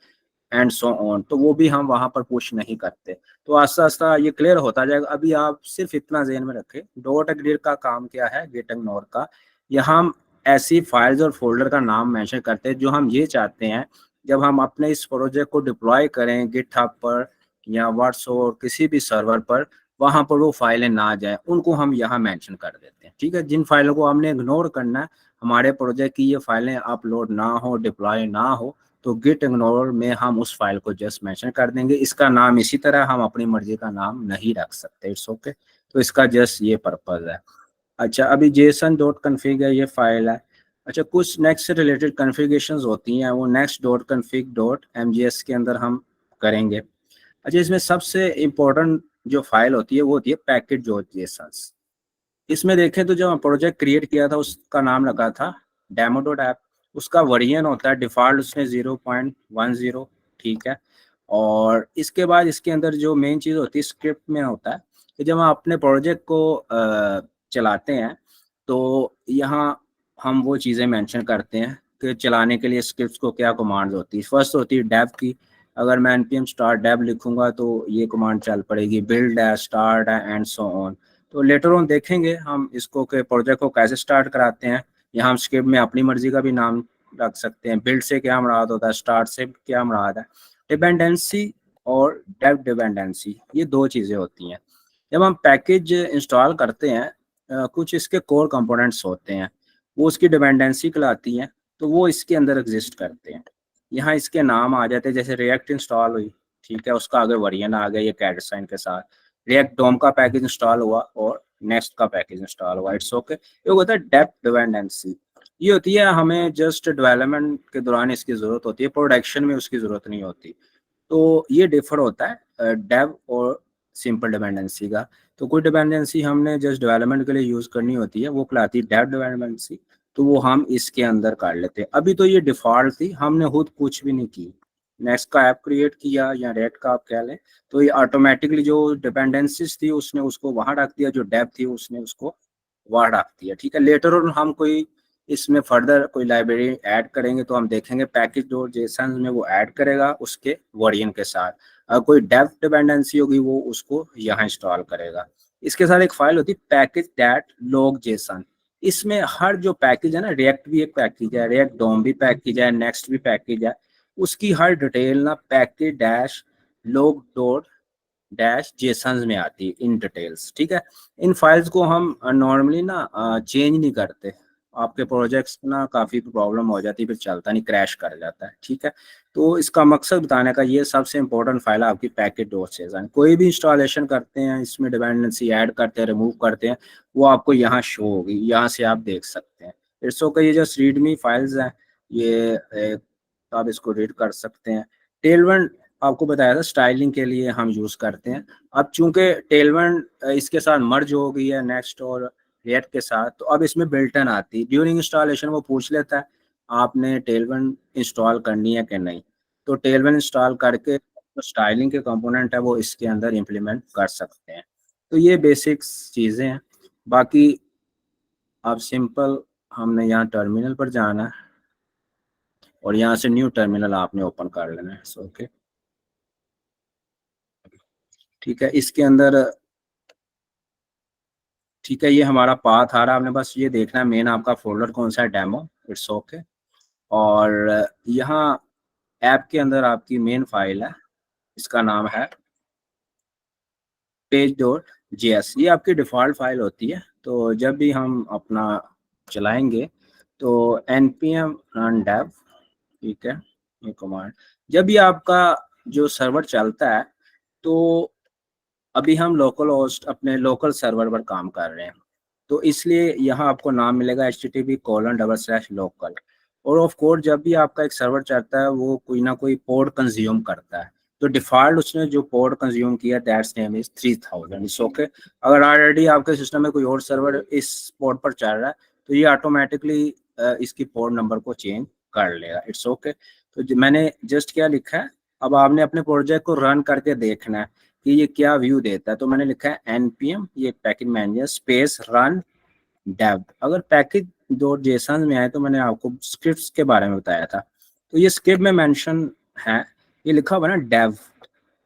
एंड सो ऑन, तो वो भी हम वहाँ पर पुश नहीं करते। तो आस्ता आस्ता ये क्लियर होता जाएगा। अभी आप सिर्फ इतना ज़हन में रखें, डॉट एग्रीड का काम क्या है गिट इग्नोर का। यहाँ हम ऐसी फाइल्स और फोल्डर का नाम मेंशन करते हैं जो हम ये चाहते हैं जब हम अपने इस प्रोजेक्ट को डिप्लॉय करें गिटहब पर या व्हाट्सएप और किसी भी सर्वर पर, वहाँ पर वो फाइलें ना जाए उनको हम यहाँ मेंशन कर देते हैं। ठीक है, जिन फाइलों को हमने इग्नोर करना है, हमारे प्रोजेक्ट की ये फाइलें अपलोड ना हो, डिप्लॉय ना हो, तो गिट इग्नोर में हम उस फाइल को जस्ट मेंशन कर देंगे। इसका नाम इसी तरह हम अपनी मर्जी का नाम नहीं रख सकते, इट्स ओके। तो इसका जस्ट ये पर्पज है। अच्छा, अभी जेसन डॉट कन्फिग है, ये फाइल है। अच्छा, कुछ नेक्स्ट से रिलेटेड कन्फिगरेशंस होती हैं, वो next dot config dot MGS के अंदर हम करेंगे। अच्छा, इसमें सबसे इम्पोर्टेंट जो फाइल होती है वो होती है पैकेट डॉट जेसन्स। इसमें देखें तो जब प्रोजेक्ट क्रिएट किया था उसका नाम लगा था डेमो डॉट ऐप। उसका वर्जन होता है डिफॉल्ट उसने 0.10। ठीक है, और इसके बाद इसके अंदर जो मेन चीज़ होती है स्क्रिप्ट में होता है कि जब हम अपने प्रोजेक्ट को चलाते हैं तो यहाँ हम वो चीज़ें मेंशन करते हैं कि चलाने के लिए स्क्रिप्ट को क्या कमांड होती है। फर्स्ट होती है डेव की, अगर मैं npm start dev लिखूंगा तो ये कमांड चल पड़ेगी, बिल्ड है, स्टार्ट है एंड सो ऑन। तो लेटर ऑन देखेंगे हम इसको के प्रोजेक्ट को कैसे स्टार्ट कराते हैं। यहाँ हम स्क्रिप्ट में अपनी मर्जी का भी नाम रख सकते हैं। बिल्ड से क्या मुराद होता है, स्टार्ट से क्या मुराद है। डिपेंडेंसी और डेव डिपेंडेंसी ये दो चीज़ें होती हैं। जब हम पैकेज इंस्टॉल करते हैं कुछ इसके कोर कंपोनेंट्स होते हैं, वो उसकी डिपेंडेंसी कहलाती हैं, तो वो इसके अंदर एग्जिस्ट करते हैं। यहाँ इसके नाम आ जाते हैं, जैसे रिएक्ट इंस्टॉल हुई, ठीक है, उसका आगे वर्जन आ गया ये कैट साइन के साथ। रिएक्ट डोम का पैकेज इंस्टॉल हुआ और नेक्स्ट का पैकेज इंस्टॉल हुआ, इट्स ओके। ये होता है डेप्थ डिपेंडेंसी। ये होती है हमें जस्ट डेवलपमेंट के दौरान इसकी ज़रूरत होती है, प्रोडक्शन में उसकी ज़रूरत नहीं होती। तो ये डिफर होता है डेव और सिंपल डिपेंडेंसी का। तो कोई डिपेंडेंसी हमने जस्ट डेवलपमेंट के लिए यूज़ करनी होती है, वो कहलाती है डेव डिपेंडेंसी, तो वो हम इसके अंदर कर लेते हैं। अभी तो ये डिफ़ॉल्ट थी, हमने खुद कुछ भी नहीं की। नेक्स्ट का ऐप क्रिएट किया या रेड का आप कह लें, तो ये ऑटोमेटिकली जो डिपेंडेंसीज थी उसने उसको वहाँ रख दिया, जो डेव थी उसने उसको वहाँ रख दिया। ठीक है, लेटर ऑन हम कोई इसमें फर्दर कोई लाइब्रेरी ऐड करेंगे तो हम देखेंगे पैकेज डॉट जेसन में वो ऐड करेगा उसके वर्जन के साथ। अगर कोई डेव डिपेंडेंसी होगी वो उसको यहाँ इंस्टॉल करेगा। इसके साथ एक फाइल होती है पैकेज डैट लॉग जेसन। इसमें हर जो पैकेज है ना, रिएक्ट भी एक पैकेज है, रिएक्ट डोम भी पैकेज है, नेक्स्ट भी पैकेज है, उसकी हर डिटेल ना package dash log dot dash Jason में आती है इन डिटेल्स। ठीक है, इन फाइल्स को हम नॉर्मली ना चेंज नहीं करते, आपके प्रोजेक्ट्स ना काफ़ी प्रॉब्लम हो जाती है, फिर चलता नहीं, क्रैश कर जाता है। ठीक है, तो इसका मकसद बताने का ये सबसे इंपॉर्टेंट फाइल है आपकी पैकेज डॉट जेसन। कोई भी इंस्टॉलेशन करते हैं, इसमें डिपेंडेंसी ऐड करते हैं, रिमूव करते हैं, वो आपको यहाँ शो होगी, यहाँ से आप देख सकते हैं। इट्स ओके, ये जो रीडमी फाइल्स हैं ये आप इसको रीड कर सकते हैं। टेलवन आपको बताया था स्टाइलिंग के लिए हम यूज़ करते हैं। अब चूंकि टेलवन इसके साथ मर्ज हो गई है नेक्स्ट और रिएक्ट के साथ, तो अब इसमें बिल्टन आती है। ड्यूरिंग इंस्टॉलेशन वो पूछ लेता है आपने टेलवन इंस्टॉल करनी है कि नहीं, तो टेलवन इंस्टॉल करके जो स्टाइलिंग के कंपोनेंट है वो इसके अंदर इम्प्लीमेंट कर सकते हैं। तो ये बेसिक्स चीज़ें हैं। बाकी आप सिंपल, हमने यहाँ टर्मिनल पर जाना है और यहाँ से न्यू टर्मिनल आपने ओपन कर लेना है। सो ओके, ठीक है, इसके अंदर ठीक है, ये हमारा पाथ आ रहा है, आपने बस ये देखना है मेन आपका फोल्डर कौन सा है, डेमो। इट्स ओके, और यहाँ ऐप के अंदर आपकी मेन फाइल है, इसका नाम है पेज डॉट जेएस। ये आपकी डिफ़ॉल्ट फाइल होती है। तो जब भी हम अपना चलाएंगे तो npm run dev, ठीक है, ये कमांड जब भी आपका जो सर्वर चलता है, तो अभी हम लोकल होस्ट अपने लोकल सर्वर पर काम कर रहे हैं, तो इसलिए यहाँ आपको नाम मिलेगा http://local। और ऑफ कोर्स जब भी आपका एक सर्वर चलता है वो कोई ना कोई पोर्ट कंज्यूम करता है, तो डिफ़ॉल्ट उसने जो पोर्ट कंज्यूम किया that's name is 3000। It's okay, अगर ऑलरेडी आपके सिस्टम में कोई और सर्वर इस पोर्ट पर चल रहा है तो ये ऑटोमेटिकली इसकी पोर्ट नंबर को चेंज कर लेगा। इट्स ओके, तो मैंने जस्ट क्या लिखा है, अब आपने अपने प्रोजेक्ट को रन करके देखना है कि ये क्या व्यू देता है। तो मैंने लिखा है npm, ये package manager space run dev. अगर पैकेज डॉट जेसन में आए तो मैंने आपको स्क्रिप्ट्स के बारे में बताया था, तो ये स्क्रिप्ट में मेंशन है, ये लिखा हुआ ना डेव,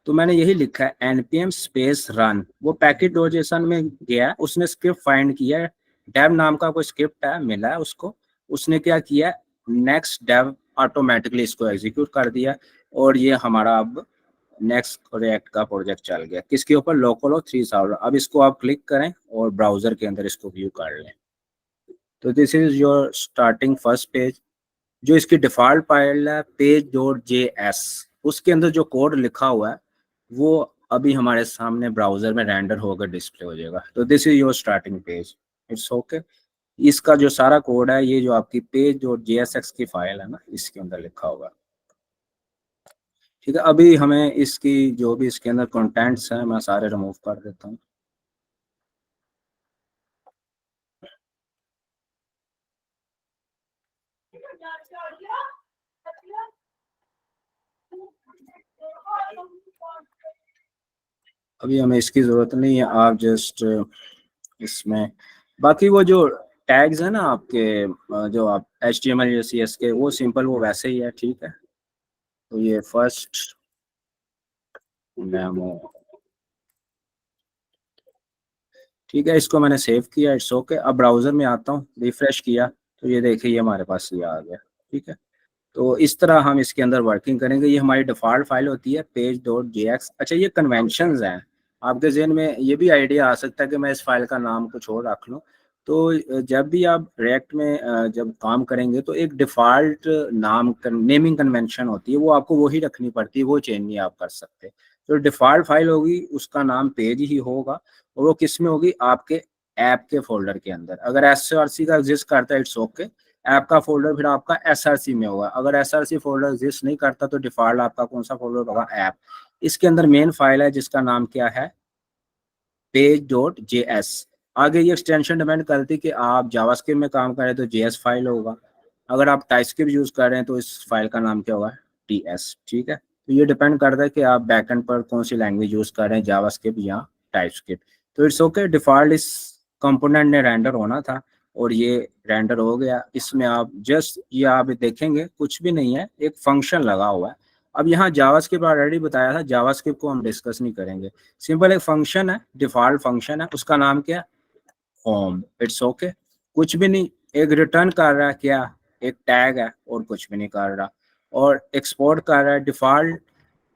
तो मैंने यही लिखा है npm स्पेस रन। वो पैकेज डॉट जेसन में गया, उसने स्क्रिप्ट फाइंड किया है, डेव नाम का कोई स्क्रिप्ट है मिला है उसको, उसने क्या किया, नेक्स्ट डेव ऑटोमेटिकली इसको एग्जीक्यूट कर दिया, और ये हमारा अब नेक्स्ट रिएक्ट का प्रोजेक्ट चल गया। किसके ऊपर, लोकल और 3000। अब इसको आप क्लिक करें और ब्राउजर के अंदर इसको व्यू कर लें। तो this is your starting first page. जो इसकी डिफॉल्ट फाइल है पेज डॉट जेएस, उसके अंदर जो कोड लिखा हुआ है वो अभी हमारे सामने ब्राउजर में रेंडर होकर डिस्प्ले हो जाएगा। तो this is your starting page. It's okay, इसका जो सारा कोड है ये जो आपकी पेज डॉट जेएसएक्स की फाइल है ना, इसके अंदर लिखा होगा। ठीक है, अभी हमें इसकी जो भी इसके अंदर कंटेंट्स हैं मैं सारे रिमूव कर देता हूँ। अभी हमें इसकी ज़रूरत नहीं है, आप जस्ट इसमें बाकी वो जो टैग्स है ना आपके, जो आप HTML या CSS के, वो सिंपल वो वैसे ही है। ठीक है, तो ये फर्स्ट डेमो, ठीक है, इसको मैंने सेव किया। इट्स ओके, अब ब्राउज़र में आता हूँ, रिफ्रेश किया तो ये देखिए ये हमारे पास ये आ गया। ठीक है, तो इस तरह हम इसके अंदर वर्किंग करेंगे। ये हमारी डिफ़ॉल्ट फाइल होती है पेज डॉट जेएक्स। अच्छा, ये कन्वेंशंस हैं, आपके जहन में ये भी आइडिया आ सकता है कि मैं इस फाइल का नाम कुछ और रख लूँ। तो जब भी आप रिएक्ट में जब काम करेंगे तो एक डिफ़ॉल्ट नाम नेमिंग कन्वेंशन होती है, वो आपको वही रखनी पड़ती है, वो चेंज नहीं आप कर सकते। तो डिफ़ॉल्ट फाइल होगी उसका नाम पेज ही होगा, और वो किस में होगी, आपके ऐप के फोल्डर के अंदर। अगर SRC का एग्जिस्ट करता है इट्स ओके, ऐप का फोल्डर फिर आपका एसआरसी में होगा। अगर एसआरसी फोल्डर एग्जिस्ट नहीं करता तो डिफॉल्ट आपका कौन सा फोल्डर होगा, ऐप। इसके अंदर मेन फाइल है जिसका नाम क्या है, page.js। आगे ये एक्सटेंशन डिपेंड करती कि आप जावास्क्रिप्ट में काम कर रहे हैं तो जेएस फाइल होगा, अगर आप टाइपस्क्रिप्ट यूज कर रहे हैं तो इस फाइल का नाम क्या होगा, टीएस। ठीक है, तो ये डिपेंड करता है कि आप बैकएंड पर कौन सी लैंग्वेज यूज कर रहे हैं, जावास्क्रिप्ट या टाइपस्क्रिप्ट। तो इट्स ओके, डिफॉल्ट इस कंपोनेंट ने रेंडर होना था और ये रेंडर हो गया। इसमें आप जस्ट ये आप देखेंगे कुछ भी नहीं है, एक फंक्शन लगा हुआ है। अब यहाँ जावास्क्रिप्ट ऑलरेडी बताया था, जावास्क्रिप्ट को हम डिस्कस नहीं करेंगे। सिंपल एक फंक्शन है, डिफॉल्ट फंक्शन है, उसका नाम क्या है, होम। इट्स ओके, कुछ भी नहीं, एक रिटर्न कर रहा है क्या, एक टैग है और कुछ भी नहीं कर रहा। और एक्सपोर्ट कर रहा है, डिफॉल्ट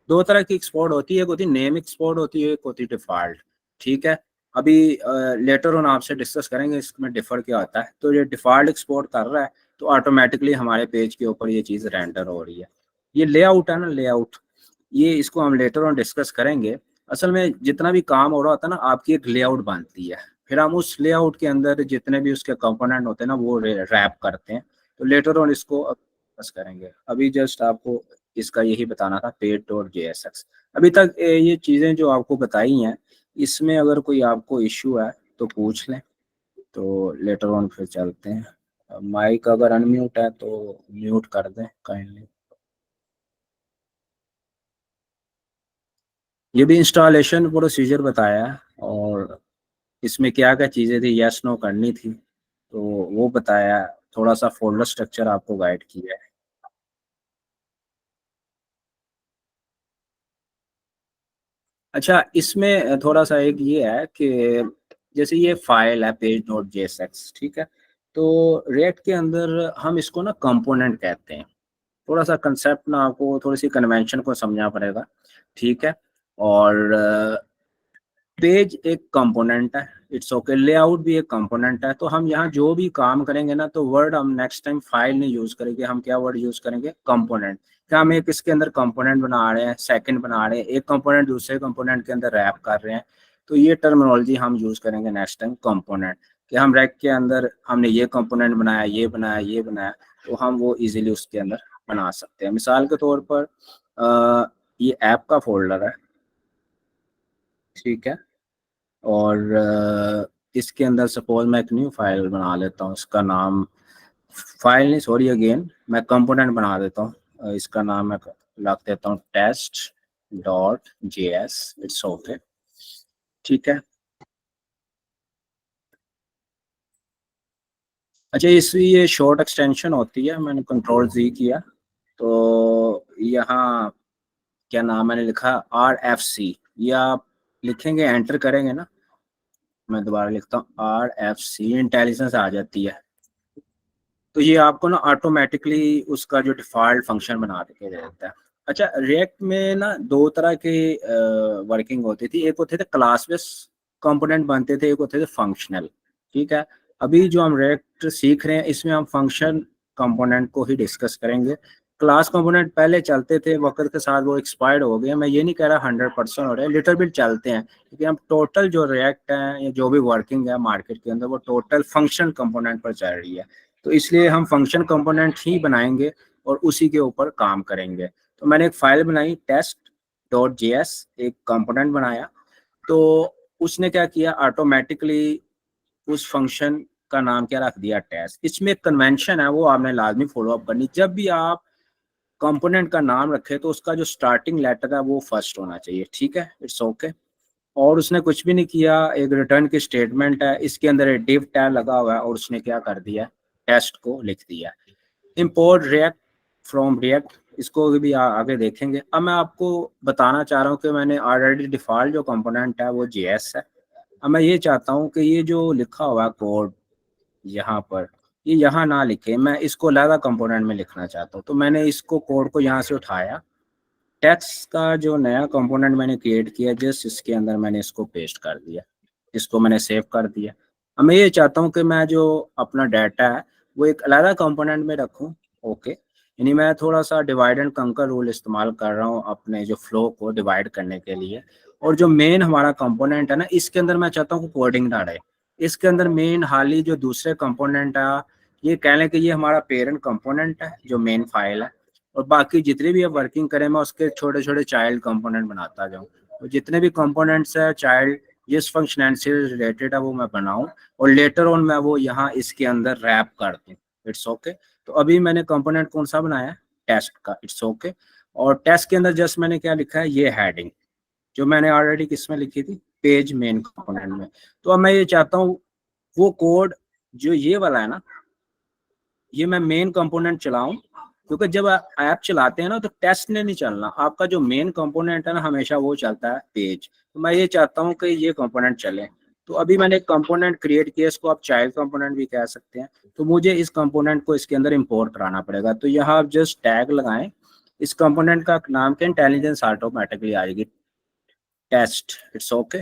दो तरह की एक्सपोर्ट होती है, एक होती है नेम एक्सपोर्ट होती है, एक होती है डिफॉल्ट। ठीक है, अभी लेटर ऑन आपसे डिस्कस करेंगे इसमें डिफर क्या होता है। तो ये डिफॉल्ट एक्सपोर्ट कर रहा है तो ऑटोमेटिकली हमारे पेज के ऊपर ये चीज़ रेंडर हो रही है। ये लेआउट है ना, लेआउट, ये इसको हम लेटर ऑन डिस्कस करेंगे। असल में जितना भी काम हो रहा होता है ना, आपकी एक लेआउट बनती है, फिर हम उस लेआउट के अंदर जितने भी उसके कंपोनेंट होते हैं ना वो रैप करते हैं। तो लेटर ऑन इसको डिस्कस करेंगे, अभी जस्ट आपको इसका यही बताना था, page.jsx। अभी तक ये चीज़ें जो आपको बताई हैं, इसमें अगर कोई आपको इश्यू है तो पूछ लें, तो लेटर ऑन फिर चलते हैं। माइक अगर अनम्यूट है तो म्यूट कर दें काइंडली। ये भी इंस्टॉलेशन प्रोसीजर बताया है और इसमें क्या क्या चीज़ें थी, यस नो करनी थी तो वो बताया, थोड़ा सा फोल्डर स्ट्रक्चर आपको गाइड किया है। अच्छा, इसमें थोड़ा सा एक ये है कि जैसे ये फाइल है page.jsx, ठीक है, तो रिएक्ट के अंदर हम इसको ना कंपोनेंट कहते हैं। थोड़ा सा कंसेप्ट ना आपको थोड़ी सी कन्वेंशन को समझना पड़ेगा, ठीक है। और पेज एक कंपोनेंट है, इट्स ओके, लेआउट भी एक कंपोनेंट है। तो हम यहाँ जो भी काम करेंगे ना, तो वर्ड हम नेक्स्ट टाइम फाइल नहीं यूज करेंगे, हम क्या वर्ड यूज करेंगे, कंपोनेंट। क्या हम एक इसके अंदर कंपोनेंट बना रहे हैं, सेकंड बना रहे हैं, एक कंपोनेंट दूसरे कंपोनेंट के अंदर रैप कर रहे हैं, तो ये टर्मिनोलॉजी हम यूज करेंगे नेक्स्ट टाइम, कंपोनेंट। कि हम रैक के अंदर हमने ये कंपोनेंट बनाया, ये बनाया, ये बनाया, तो हम वो इजीली उसके अंदर बना सकते हैं। मिसाल के तौर पर ये ऐप का फोल्डर है, ठीक है, और इसके अंदर सपोज मैं एक न्यू फाइल बना लेता हूँ, इसका नाम, फाइल नहीं सॉरी अगेन, मैं कंपोनेंट बना देता हूँ, इसका नाम मैं रख देता हूँ test.js। इट्स ओके, ठीक है। अच्छा, इसकी ये शॉर्ट एक्सटेंशन होती है, मैंने कंट्रोल Z किया तो यहाँ क्या नाम मैंने लिखा, RFC। ये आप लिखेंगे, एंटर करेंगे ना, मैं दोबारा लिखता हूँ RFC, इंटेलिजेंस आ जाती है। तो ये आपको ना ऑटोमेटिकली उसका जो डिफॉल्ट फंक्शन बना के दे देता है। अच्छा, रिएक्ट में ना दो तरह के वर्किंग होती थी, एक होते थे क्लास बेस कंपोनेंट बनते थे, एक होते थे फंक्शनल। ठीक है, अभी जो हम रिएक्ट सीख रहे हैं इसमें हम फंक्शन कंपोनेंट को ही डिस्कस करेंगे। क्लास कंपोनेंट पहले चलते थे, वक्त के साथ वो एक्सपायर्ड हो गए। मैं ये नहीं कह रहा 100% हो रहा है, लिटिल बिट चलते हैं, क्योंकि हम टोटल जो रिएक्ट है या जो भी वर्किंग है मार्केट के अंदर वो टोटल फंक्शन कंपोनेंट पर चल रही है। तो इसलिए हम फंक्शन कंपोनेंट ही बनाएंगे और उसी के ऊपर काम करेंगे। तो मैंने एक फाइल बनाई test.js, एक कंपोनेंट बनाया, तो उसने क्या किया, ऑटोमेटिकली उस फंक्शन का नाम क्या रख दिया, टेस्ट। इसमें एक कन्वेंशन है, वो आपने लाजमी फॉलो अप करनी। जब भी आप कंपोनेंट का नाम रखे तो उसका जो स्टार्टिंग लेटर है वो फर्स्ट होना चाहिए, ठीक है, इट्स ओके। और उसने कुछ भी नहीं किया, एक रिटर्न की स्टेटमेंट है, इसके अंदर एक डिव टैग लगा हुआ है और उसने क्या कर दिया, टेस्ट को लिख दिया। इंपोर्ट रिएक्ट फ्रॉम रिएक्ट, इसको भी आगे देखेंगे। अब मैं आपको बताना चाह रहा हूँ कि मैंने ऑलरेडी डिफॉल्ट जो कंपोनेंट है वो JS है। अब मैं ये चाहता हूँ कि ये जो लिखा हुआ है कोड यहाँ पर, ये यहाँ ना लिखे, मैं इसको अलग कंपोनेंट में लिखना चाहता हूँ। तो मैंने इसको कोड को यहाँ से उठाया, टेक्स्ट का जो नया कंपोनेंट मैंने क्रिएट किया, जस्ट इसके अंदर मैंने इसको पेस्ट कर दिया, इसको मैंने सेव कर दिया। अब मैं ये चाहता हूँ कि मैं जो अपना डाटा है वो एक अलग कंपोनेंट में रखूँ, ओके। यानी मैं थोड़ा सा डिवाइड एंड कंकर रूल इस्तेमाल कर रहा हूँ अपने जो फ्लो को डिवाइड करने के लिए। और जो मेन हमारा कंपोनेंट है ना, इसके अंदर मैं चाहता हूँ कि कोडिंग ना रहे, इसके अंदर मेन हाल ही जो दूसरे कंपोनेंट है ये कह लें कि ये हमारा पेरेंट कंपोनेंट है जो मेन फाइल है, और बाकी जितनी भी अब वर्किंग करें मैं उसके छोटे छोटे चाइल्ड कंपोनेंट बनाता जाऊँ। तो जितने भी कंपोनेंट्स है चाइल्ड जिस फंक्शनैलिटी से रिलेटेड है वो मैं बनाऊं, और लेटर ऑन मैं वो यहाँ इसके अंदर रैप कर दूं। It's okay. तो अभी मैंने कंपोनेंट कौन सा बनाया, टेस्ट का। It's okay. और टेस्ट के अंदर जस्ट मैंने क्या लिखा है, ये हेडिंग जो मैंने ऑलरेडी किस में लिखी थी, पेज मेन कंपोनेंट में। तो अब मैं ये चाहता हूँ वो कोड जो ये वाला है ना, ये मैं मेन कंपोनेंट चलाऊं, क्योंकि जब ऐप चलाते हैं ना तो टेस्ट ने नहीं चलना, आपका जो मेन कंपोनेंट है ना हमेशा वो चलता है पेज। तो मैं ये चाहता हूँ कि ये कंपोनेंट चले। तो अभी मैंने एक कंपोनेंट क्रिएट किया, इसको आप चाइल्ड कंपोनेंट भी कह सकते हैं। तो मुझे इस कंपोनेंट को इसके अंदर इंपोर्ट कराना पड़ेगा। तो यहाँ आप जस्ट टैग लगाएं, इस कंपोनेंट का नाम क्या, इंटेलिजेंस ऑटोमेटिकली आ जाएगी टेस्ट। It's okay.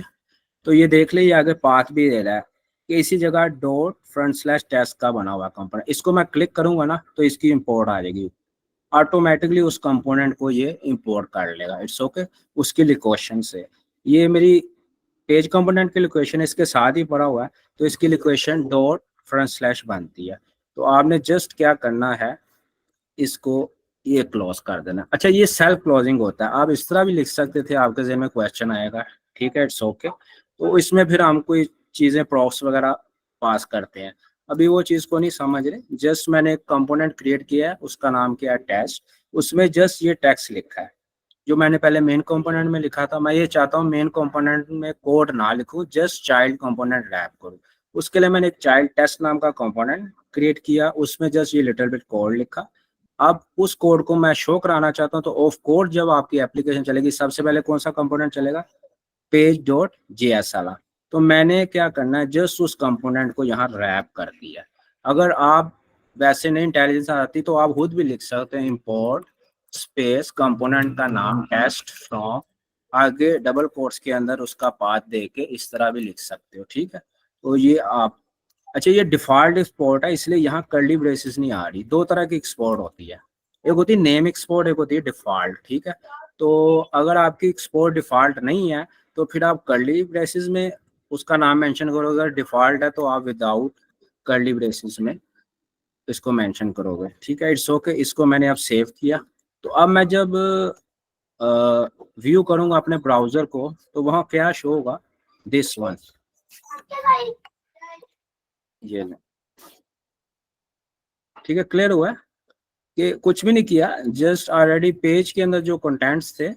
तो ये देख लीजिए आगे पाथ भी दे रहा है कि इसी जगह डॉट फ्रंट स्लैश टेस्ट का बना हुआ कंपोनेंट, इसको मैं क्लिक करूंगा ना तो इसकी इंपोर्ट आ जाएगी ऑटोमेटिकली, उस कंपोनेंट को ये इंपोर्ट कर लेगा। It's okay. उसकी लोकेशन से, ये मेरी पेज कंपोनेंट की लोकेशन इसके साथ ही पड़ा हुआ है, तो इसकी लोकेशन डॉट फ्रंट स्लैश बनती है। तो आपने जस्ट क्या करना है, इसको ये क्लोज कर देना। अच्छा, ये सेल्फ क्लोजिंग होता है, आप इस तरह भी लिख सकते थे, आपके ज़हन में क्वेश्चन आएगा, ठीक है, इट्स ओके। तो इसमें फिर हम कोई चीज़ें प्रॉप्स वगैरह पास करते हैं, अभी वो चीज़ को नहीं समझ रहे। जस्ट मैंने एक कंपोनेंट क्रिएट किया है, उसका नाम क्या है टेस्ट, उसमें जस्ट ये टेक्स्ट लिखा है जो मैंने पहले मेन कंपोनेंट में लिखा था। मैं ये चाहता हूँ मेन कंपोनेंट में कोड ना लिखूँ, जस्ट चाइल्ड कंपोनेंट रैप करूँ। उसके लिए मैंने एक चाइल्ड टेस्ट नाम का कंपोनेंट क्रिएट किया, उसमें जस्ट ये लिटिल बिट कोड लिखा। अब उस कोड को मैं शो कराना चाहता हूँ, तो ऑफ कोड जब आपकी एप्लीकेशन चलेगी सबसे पहले कौन सा कंपोनेंट चलेगा, पेज डॉट जेएस वाला। तो मैंने क्या करना है, जस्ट उस कंपोनेंट को यहाँ रैप कर दिया। अगर आप वैसे नहीं इंटेलिजेंस आती तो आप खुद भी लिख सकते हैं, इंपोर्ट स्पेस कंपोनेंट का नाम टेस्ट फ्रॉम, आगे डबल कोट्स के अंदर उसका पाथ दे के इस तरह भी लिख सकते हो, ठीक है। तो ये आप, अच्छा ये डिफॉल्ट एक्सपोर्ट है इसलिए यहाँ कर्ली ब्रेसेस नहीं आ रही। दो तरह की एक्सपोर्ट होती है, एक होती है नेम एक्सपोर्ट, एक होती है डिफॉल्ट, ठीक है। तो अगर आपकी एक्सपोर्ट डिफॉल्ट नहीं है तो फिर आप कर्ली ब्रेसेस में उसका नाम मेंशन करोगे, अगर डिफॉल्ट है तो आप विदाउट कर्ली ब्रेसेस में इसको मेंशन करोगे, ठीक है, इट्स ओके। इसको मैंने अब सेव किया। तो अब मैं जब व्यू करूंगा अपने ब्राउजर को तो वहाँ क्या शो होगा, दिस वन, ये ठीक है। क्लियर हुआ है कि कुछ भी नहीं किया, जस्ट ऑलरेडी पेज के अंदर जो कंटेंट्स थे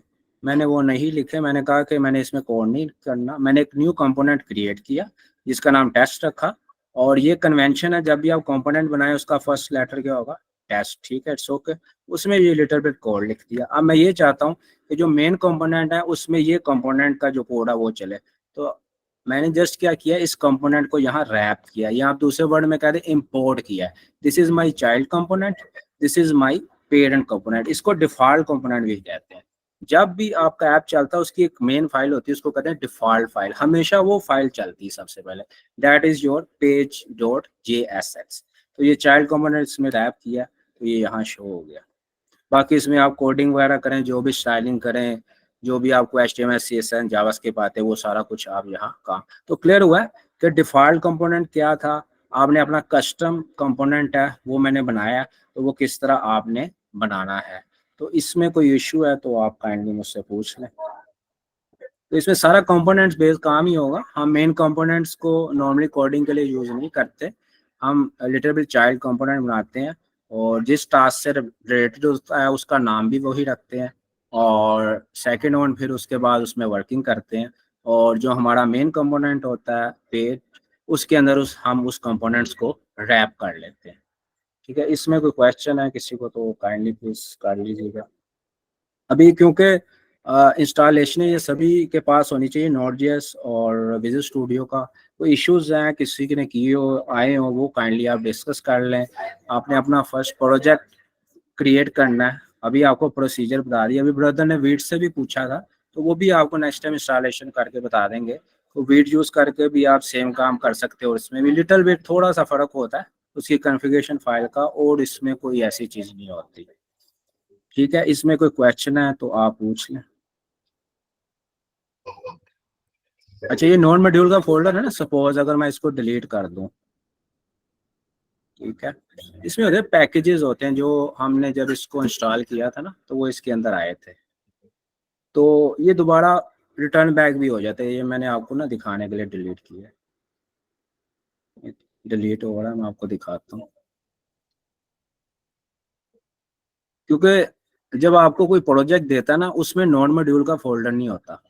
मैंने वो नहीं लिखे। मैंने कहा कि मैंने इसमें कोड नहीं करना, मैंने एक न्यू कंपोनेंट क्रिएट किया जिसका नाम टेस्ट रखा। और ये कन्वेंशन है, जब भी आप कंपोनेंट बनाए उसका फर्स्ट लेटर क्या होगा, टेस्ट, ठीक है, इट्स ओके। उसमें ये लिटिल बिट कोड लिख दिया। अब मैं ये चाहता हूँ कि जो मेन कंपोनेंट है उसमें ये कंपोनेंट का जो कोड है वो चले। तो मैंने जस्ट क्या किया, इस कंपोनेंट को यहाँ रैप किया, या आप दूसरे वर्ड में कहते हैं इम्पोर्ट किया। This is my child component, this is my parent component. इसको डिफॉल्ट कंपोनेंट भी कहते हैं। जब भी आपका ऐप चलता है उसकी एक मेन फाइल होती है, उसको कहते हैं डिफॉल्ट फाइल, हमेशा वो फाइल चलती है सबसे पहले, that is your page dot JSX। तो ये चाइल्ड कंपोनेंट इसमें रैप किया तो ये यहाँ शो हो गया। बाकी इसमें आप कोडिंग वगैरह करें, जो भी स्टाइलिंग करें, जो भी आपको HTML CSS जावास्क्रिप्ट आते हैं वो सारा कुछ आप यहाँ काम। तो क्लियर हुआ है कि डिफॉल्ट कंपोनेंट क्या था, आपने अपना कस्टम कंपोनेंट है वो मैंने बनाया, तो वो किस तरह आपने बनाना है। तो इसमें कोई इश्यू है तो आप काइंडली मुझसे पूछ लें। तो इसमें सारा कंपोनेंट्स बेस्ड काम ही होगा। हम मेन कंपोनेंट्स को नॉर्मली कोडिंग के लिए यूज नहीं करते, हम लिटिल बिट चाइल्ड कंपोनेंट बनाते हैं और जिस टास्क से रिलेटेड होता है उसका नाम भी वही रखते हैं, और सेकेंड वन फिर उसके बाद उसमें वर्किंग करते हैं। और जो हमारा मेन कंपोनेंट होता है पेज, उसके अंदर हम उस कंपोनेंट्स को रैप कर लेते हैं, ठीक है। इसमें कोई क्वेश्चन है किसी को तो काइंडली प्लीज कर लीजिएगा। अभी क्योंकि इंस्टॉलेशन ये सभी के पास होनी चाहिए, Node.js और विजुअल स्टूडियो का। कोई इश्यूज हैं किसी ने किए हो आए हो वो काइंडली आप डिस्कस कर लें। आपने अपना फर्स्ट प्रोजेक्ट क्रिएट करना है, अभी आपको प्रोसीजर बता दिया। अभी ब्रदर ने वीट से भी पूछा था तो वो भी आपको नेक्स्ट टाइम इंस्टॉलेशन करके बता देंगे। तो वीट यूज़ करके भी आप सेम काम कर सकते हो, इसमें भी लिटिल बिट थोड़ा सा फ़र्क होता है उसकी कॉन्फ़िगरेशन फाइल का, और इसमें कोई ऐसी चीज़ नहीं होती, ठीक है। इसमें कोई क्वेश्चन है तो आप पूछ लें। अच्छा, ये नॉन मॉड्यूल का फोल्डर है ना, सपोज अगर मैं इसको डिलीट कर दूं ठीक है। इसमें होते पैकेजेस होते हैं, जो हमने जब इसको इंस्टॉल किया था ना तो वो इसके अंदर आए थे, तो ये दोबारा रिटर्न बैक भी हो जाते हैं। ये मैंने आपको ना दिखाने के लिए डिलीट किया है, डिलीट हो रहा है, मैं आपको दिखाता हूँ। क्योंकि जब आपको कोई प्रोजेक्ट देता है ना, उसमें नॉन मॉड्यूल का फोल्डर नहीं होता,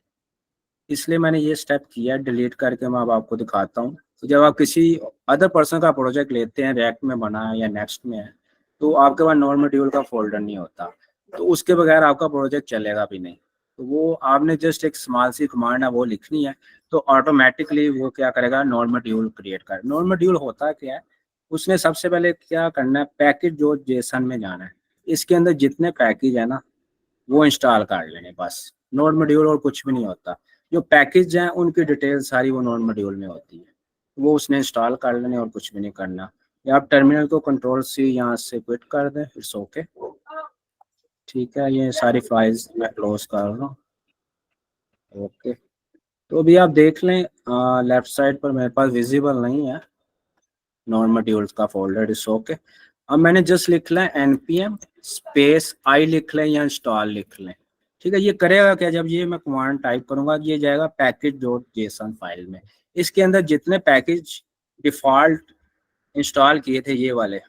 इसलिए मैंने ये स्टेप किया, डिलीट करके मैं अब आपको दिखाता हूँ। तो जब आप किसी अदर पर्सन का प्रोजेक्ट लेते हैं, रिएक्ट में बना है या नेक्स्ट में है, तो आपके पास नॉन मॉड्यूल का फोल्डर नहीं होता, तो उसके बगैर आपका प्रोजेक्ट चलेगा भी नहीं। तो वो आपने जस्ट एक स्मॉल सी कमांड है वो लिखनी है, तो ऑटोमेटिकली वो क्या करेगा, नॉन मॉड्यूल क्रिएट कर। नॉन मॉड्यूल होता क्या है, उसने सबसे पहले क्या करना है, पैकेज जो जेसन में जाना है, इसके अंदर जितने पैकेज है ना वो इंस्टॉल कर लेने बस, नोड मॉड्यूल और कुछ भी नहीं होता। जो पैकेज हैं उनकी डिटेल सारी वो नोड मॉड्यूल में होती है, वो उसने इंस्टॉल कर लेने और कुछ भी नहीं करना। या आप टर्मिनल को कंट्रोल सी यहाँ से क्विट कर दें, इट्स ओके। ठीक है, ये सारी फाइल्स मैं क्लोज कर रहा हूँ। ओके, तो अभी आप देख लें, लेफ्ट साइड पर मेरे पास विजिबल नहीं है नॉन मॉड्यूल्स का फोल्डर, इट्स ओके। अब मैंने जस्ट लिख लें npm स्पेस आई लिख लें या इंस्टॉल लिख लें। ठीक है, ये करेगा क्या, जब ये मैं कमांड टाइप करूंगा ये जाएगा पैकेज डॉट जेसन फाइल में, इसके अंदर जितने पैकेज डिफॉल्ट इंस्टॉल किए थे ये वाले,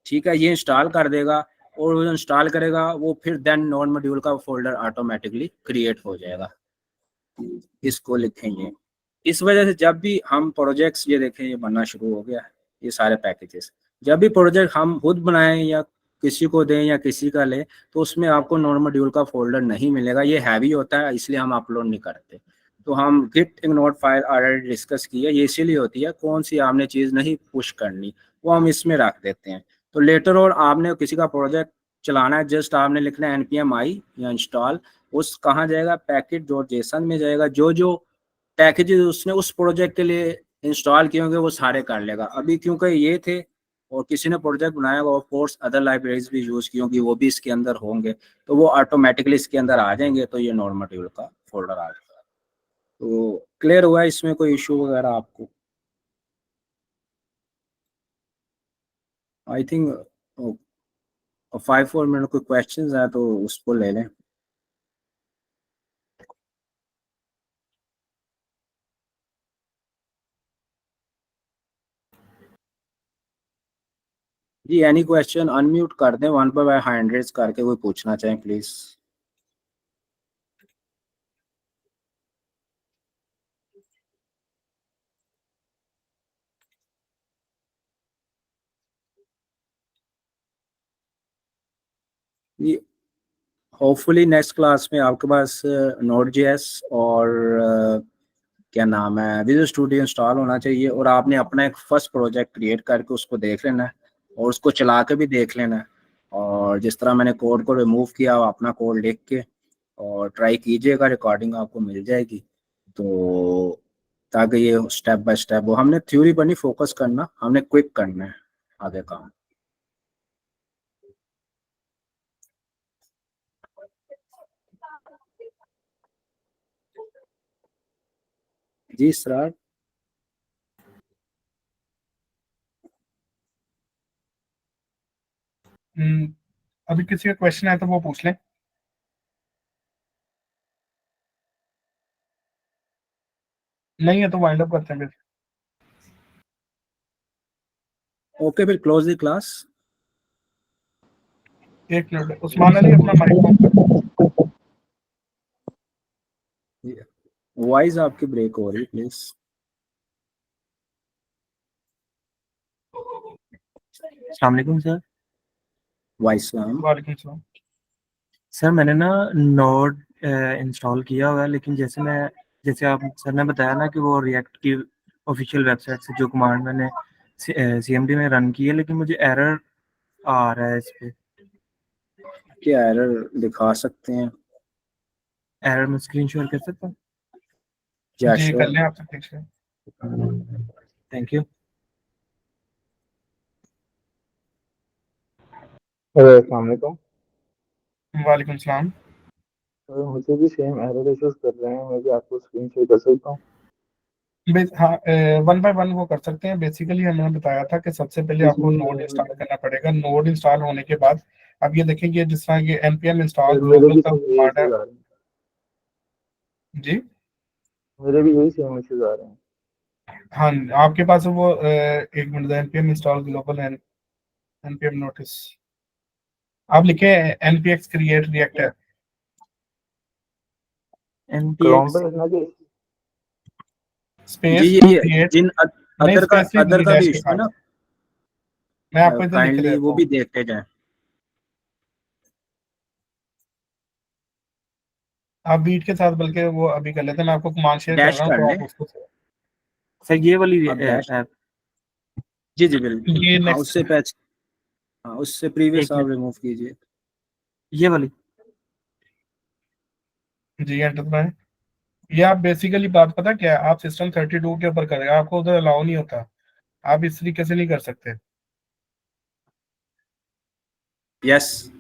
ठीक है, ये इंस्टॉल कर देगा। और वो इंस्टॉल करेगा वो फिर देन नॉन मॉड्यूल का फोल्डर ऑटोमेटिकली क्रिएट हो जाएगा। इसको लिखेंगे, इस वजह से जब भी हम प्रोजेक्ट्स, ये देखें ये बनना शुरू हो गया, ये सारे पैकेजेस, जब भी प्रोजेक्ट हम खुद बनाएं या किसी को दें या किसी का ले, तो उसमें आपको नॉन मॉड्यूल का फोल्डर नहीं मिलेगा, ये हैवी होता है इसलिए हम अपलोड नहीं करते। तो हम git ignore file already discuss की है, ये इसीलिए होती है, कौन सी आपने चीज़ नहीं पुश करनी वो हम इसमें रख देते हैं। तो लेटर और आपने किसी का प्रोजेक्ट चलाना है, जस्ट आपने लिखना है npm i या इंस्टॉल, उस कहाँ जाएगा, पैकेज डॉट जेसन में जाएगा, जो जो पैकेजेस उसने उस प्रोजेक्ट के लिए इंस्टॉल किए होंगे वो सारे कर लेगा। अभी क्योंकि ये थे और किसी ने प्रोजेक्ट बनाया होगा, ऑफ कोर्स अदर लाइब्रेरीज भी यूज की होंगी, वो भी इसके अंदर होंगे, तो वो ऑटोमेटिकली इसके अंदर आ जाएंगे, तो ये नॉन मॉड्यूल का फोल्डर आ जाएगा। तो क्लियर हुआ, इसमें कोई इशू वगैरह आपको? आई थिंक 5-4 मिनट कोई क्वेश्चंस है तो उसको ले लें। जी, एनी क्वेश्चन अनम्यूट कर दें, 1 पर 100 करके कोई पूछना चाहें प्लीज। जी, होपफुली नेक्स्ट क्लास में आपके पास नोड जेएस और क्या नाम है, विजुअल स्टूडियो इंस्टॉल होना चाहिए, और आपने अपना एक फर्स्ट प्रोजेक्ट क्रिएट करके उसको देख लेना है और उसको चला के भी देख लेना है। और जिस तरह मैंने कोड को रिमूव किया, अपना कोड लिख के और ट्राई कीजिएगा, रिकॉर्डिंग आपको मिल जाएगी। तो ताकि ये स्टेप बाय स्टेप वो, हमने थ्योरी पर नहीं फोकस करना, हमने क्विक करना है आगे काम। जी सर। अभी किसी का क्वेश्चन है तो वो पूछ लें। नहीं है तो वाइंड अप करते हैं फिर। ओके, फिर close the class. 1 minute, Usman Ali अपना माइक ऑफ कर। वॉइस आपकी ब्रेक हो रही है, प्लीज। अस्सलाम वालेकुम सर। वॉइस नाम। वालेकुम सलाम। सर मैंने ना नोड इंस्टॉल किया हुआ है, लेकिन जैसे आप सर ने बताया ना कि वो रिएक्ट की ऑफिशियल वेबसाइट से जो कमांड मैंने सीएमडी में रन की है, लेकिन मुझे एरर आ रहा है इस पे। क्या एरर दिखा सकते हैं? एरर मैं स्क्रीन शेयर कर सकता हूँ? या जी कर श्योर। लें, आप सब ठीक है। Thank you. हेलो, अस्सलाम वालेकुम। वालेकुम सलाम। मुझे भी सेम एरर इश्यूज कर रहे हैं, मैं भी आपको स्क्रीन शेयर कर सकता हूँ? हाँ, वन बाय वन वो कर सकते हैं। बेसिकली हमने बताया था कि सबसे पहले आपको नोड इंस्टॉल करना पड़ेगा। नोड इंस्टॉल होने के बाद अब ये देखेंगे जिस तरह ये npm इंस्टॉल सर मेरे ग्लोबल भी का सेम यही कमांड है। इश्यूज आ रहे हैं। जी मेरे भी यही सेम इश्यूज आ रहे हैं। हाँ, आपके पास वो एक minute, npm install global npm notice आप लिखे npx क्रिएट रिएक्ट है क्रोम NPX पे लिखना चाहिए। जी स्पेस ये क्रिएट, जिन नहीं अदर का स्पेस नहीं, अदर का भी डैश के इशू है साथ। ना, मैं आपको इधर लिख के काइंडली देता वो हूँ। भी देखते जाएं। आप बीट के साथ बल्कि वो अभी कर लेते हैं, मैं आपको कमांड शेयर कर डैश रहा हूँ कर तो लें आप उसको सर ये वाली आप डैश। ऐप, जी जी बिल्कुल, ये हाँ नेक्स्ट। उससे पैच, हाँ उससे प्रीवियस एक आप मिनट, रिमूव कीजिए। ये वाली। जी एंटर दबाएं। ये आप बेसिकली बात पता क्या है, आप सिस्टम 32 के ऊपर करें, आपको उधर अलाउ नहीं होता, आप इस तरीके से नहीं कर सकते। यस,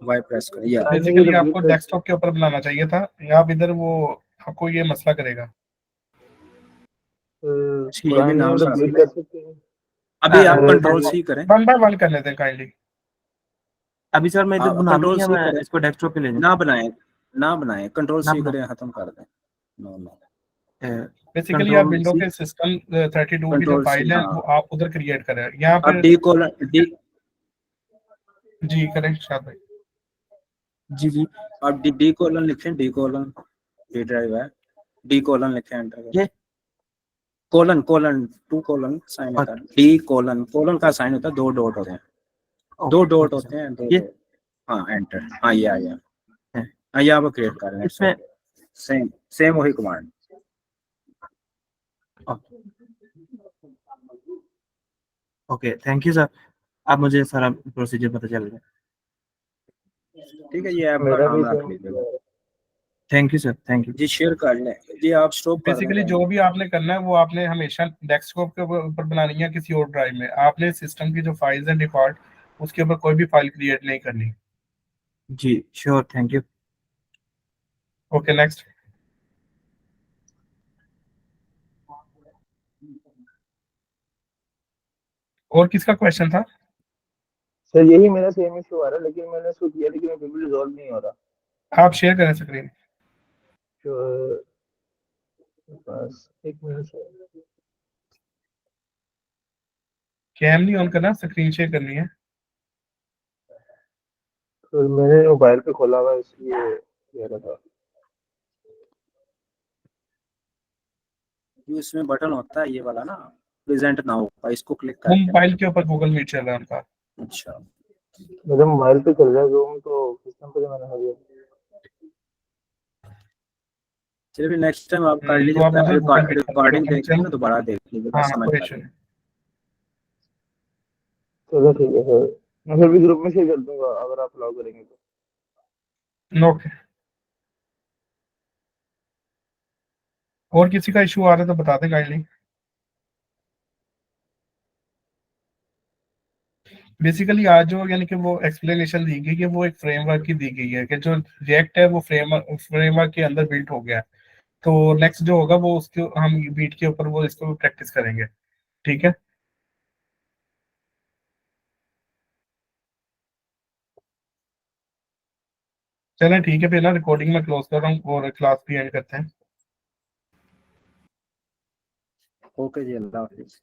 वाई प्रेस करिए या काइंडली ये बेसिकली रिपीट आपको कर। डेस्कटॉप के ऊपर बनाना चाहिए था, या आप इधर वो आपको ये मसला करेगा। कोई भी काइंडली नाम मतलब रख रिपीट लें। कर सकते हैं। अभी आप मेरे कंट्रोल को सी करें। वन बाय वन कर लेते हैं काइंडली। अभी सर मैं इधर आप बना लूँ कंट्रोल या सी मैं करें, इसको डेस्कटॉप पे ले जाऊँ? ना बनाए, ना बनाए, कंट्रोल ना सी बना, करें, खत्म कर दें। नो नो, बेसिकली आप कंट्रोल विंडो सी, के सिस्टम 32 की जो कंट्रोल सी फाइल है हाँ। वो आप उधर क्रिएट करें यहाँ अब पे। डी कोलन डी, जी करेक्ट शायद भाई। जी जी, अब डी कोलन लिखें, डी कोलन, डी ड्राइव है, डी कोलन लिखें, एंटर करें। ये colon colon two colon sign होता है, डी कोलन, कोलन का साइन होता है, दो डॉट होते हैं, दो ओके डॉट ओके सर, होते हैं, दो ये डॉट। हाँ एंटर, हाँ ये आ गया। है हाँ ये आप क्रिएट कर लें, इट्स इसमें। ओके। सेम सेम वही command. Okay thank you sir, अब मुझे सारा प्रोसीजर पता चल गया। ठीक है, ये ऐप का मेरा भी नाम रख सेम इशू लीजिएगा। आ रहा है। Thank you sir, thank you. जी शेयर कर लें जी, आप स्टॉप कर दें बेसिकली जो टाइमर। भी आपने करना है वो आपने हमेशा डेस्कटॉप के ऊपर बनानी है, किसी और ड्राइव में आपने सिस्टम की जो फाइल्स हैं डिफॉल्ट उसके ऊपर कोई भी फाइल क्रिएट नहीं करनी। जी sure, thank you. Okay next. और किसका क्वेश्चन था? सर यही मेरा सेम इशू आ रहा है, लेकिन मैंने इसको किया लेकिन फिर भी रिजॉल्व नहीं हो रहा। आप शेयर करें स्क्रीन। तो बस एक मिनट सर। कैम नहीं ऑन करना, स्क्रीन शेयर करनी है। तो मैंने मोबाइल पे खोला हुआ है, इसलिए कह रहा था। जो इसमें बटन होता है ये वाला ना, प्रेजेंट ना हो, इसको क्लिक वो करके ना। मोबाइल के ऊपर गूगल मीट चल रहा है उनका। अच्छा मेरे मोबाइल पे चल रहा है जूम, तो सिस्टम पे तो मैंने हर चलिए फिर नेक्स्ट टाइम आप कर तो आप लीजिए, उधर गूगल मीट कर रिकॉर्डिंग लो देख लीजिए, दोबारा देख लीजिएगा, हाँ समझ कोई आ इशू जाएगा। चलो ठीक है सर, मैं फिर भी ग्रुप में शेयर कर दूंगा अगर आप अलाउ करेंगे तो। नहीं। ओके, और किसी का इशू आ रहा है तो बता दें काइंडली। बेसिकली आज जो यानी कि वो एक्सप्लेनेशन दी गई है वो एक फ्रेमवर्क की दी गई है कि जो रिएक्ट है वो फ्रेमवर्क के अंदर बिल्ट हो गया है। तो नेक्स्ट जो होगा वो उसके हम बीट के ऊपर वो इसको प्रैक्टिस करेंगे। ठीक है, चलें ठीक है फिर ना, रिकॉर्डिंग में क्लोज कर रहा हूँ और क्लास भी एंड करते हैं। ओके जी, अल्लाह हाफिज।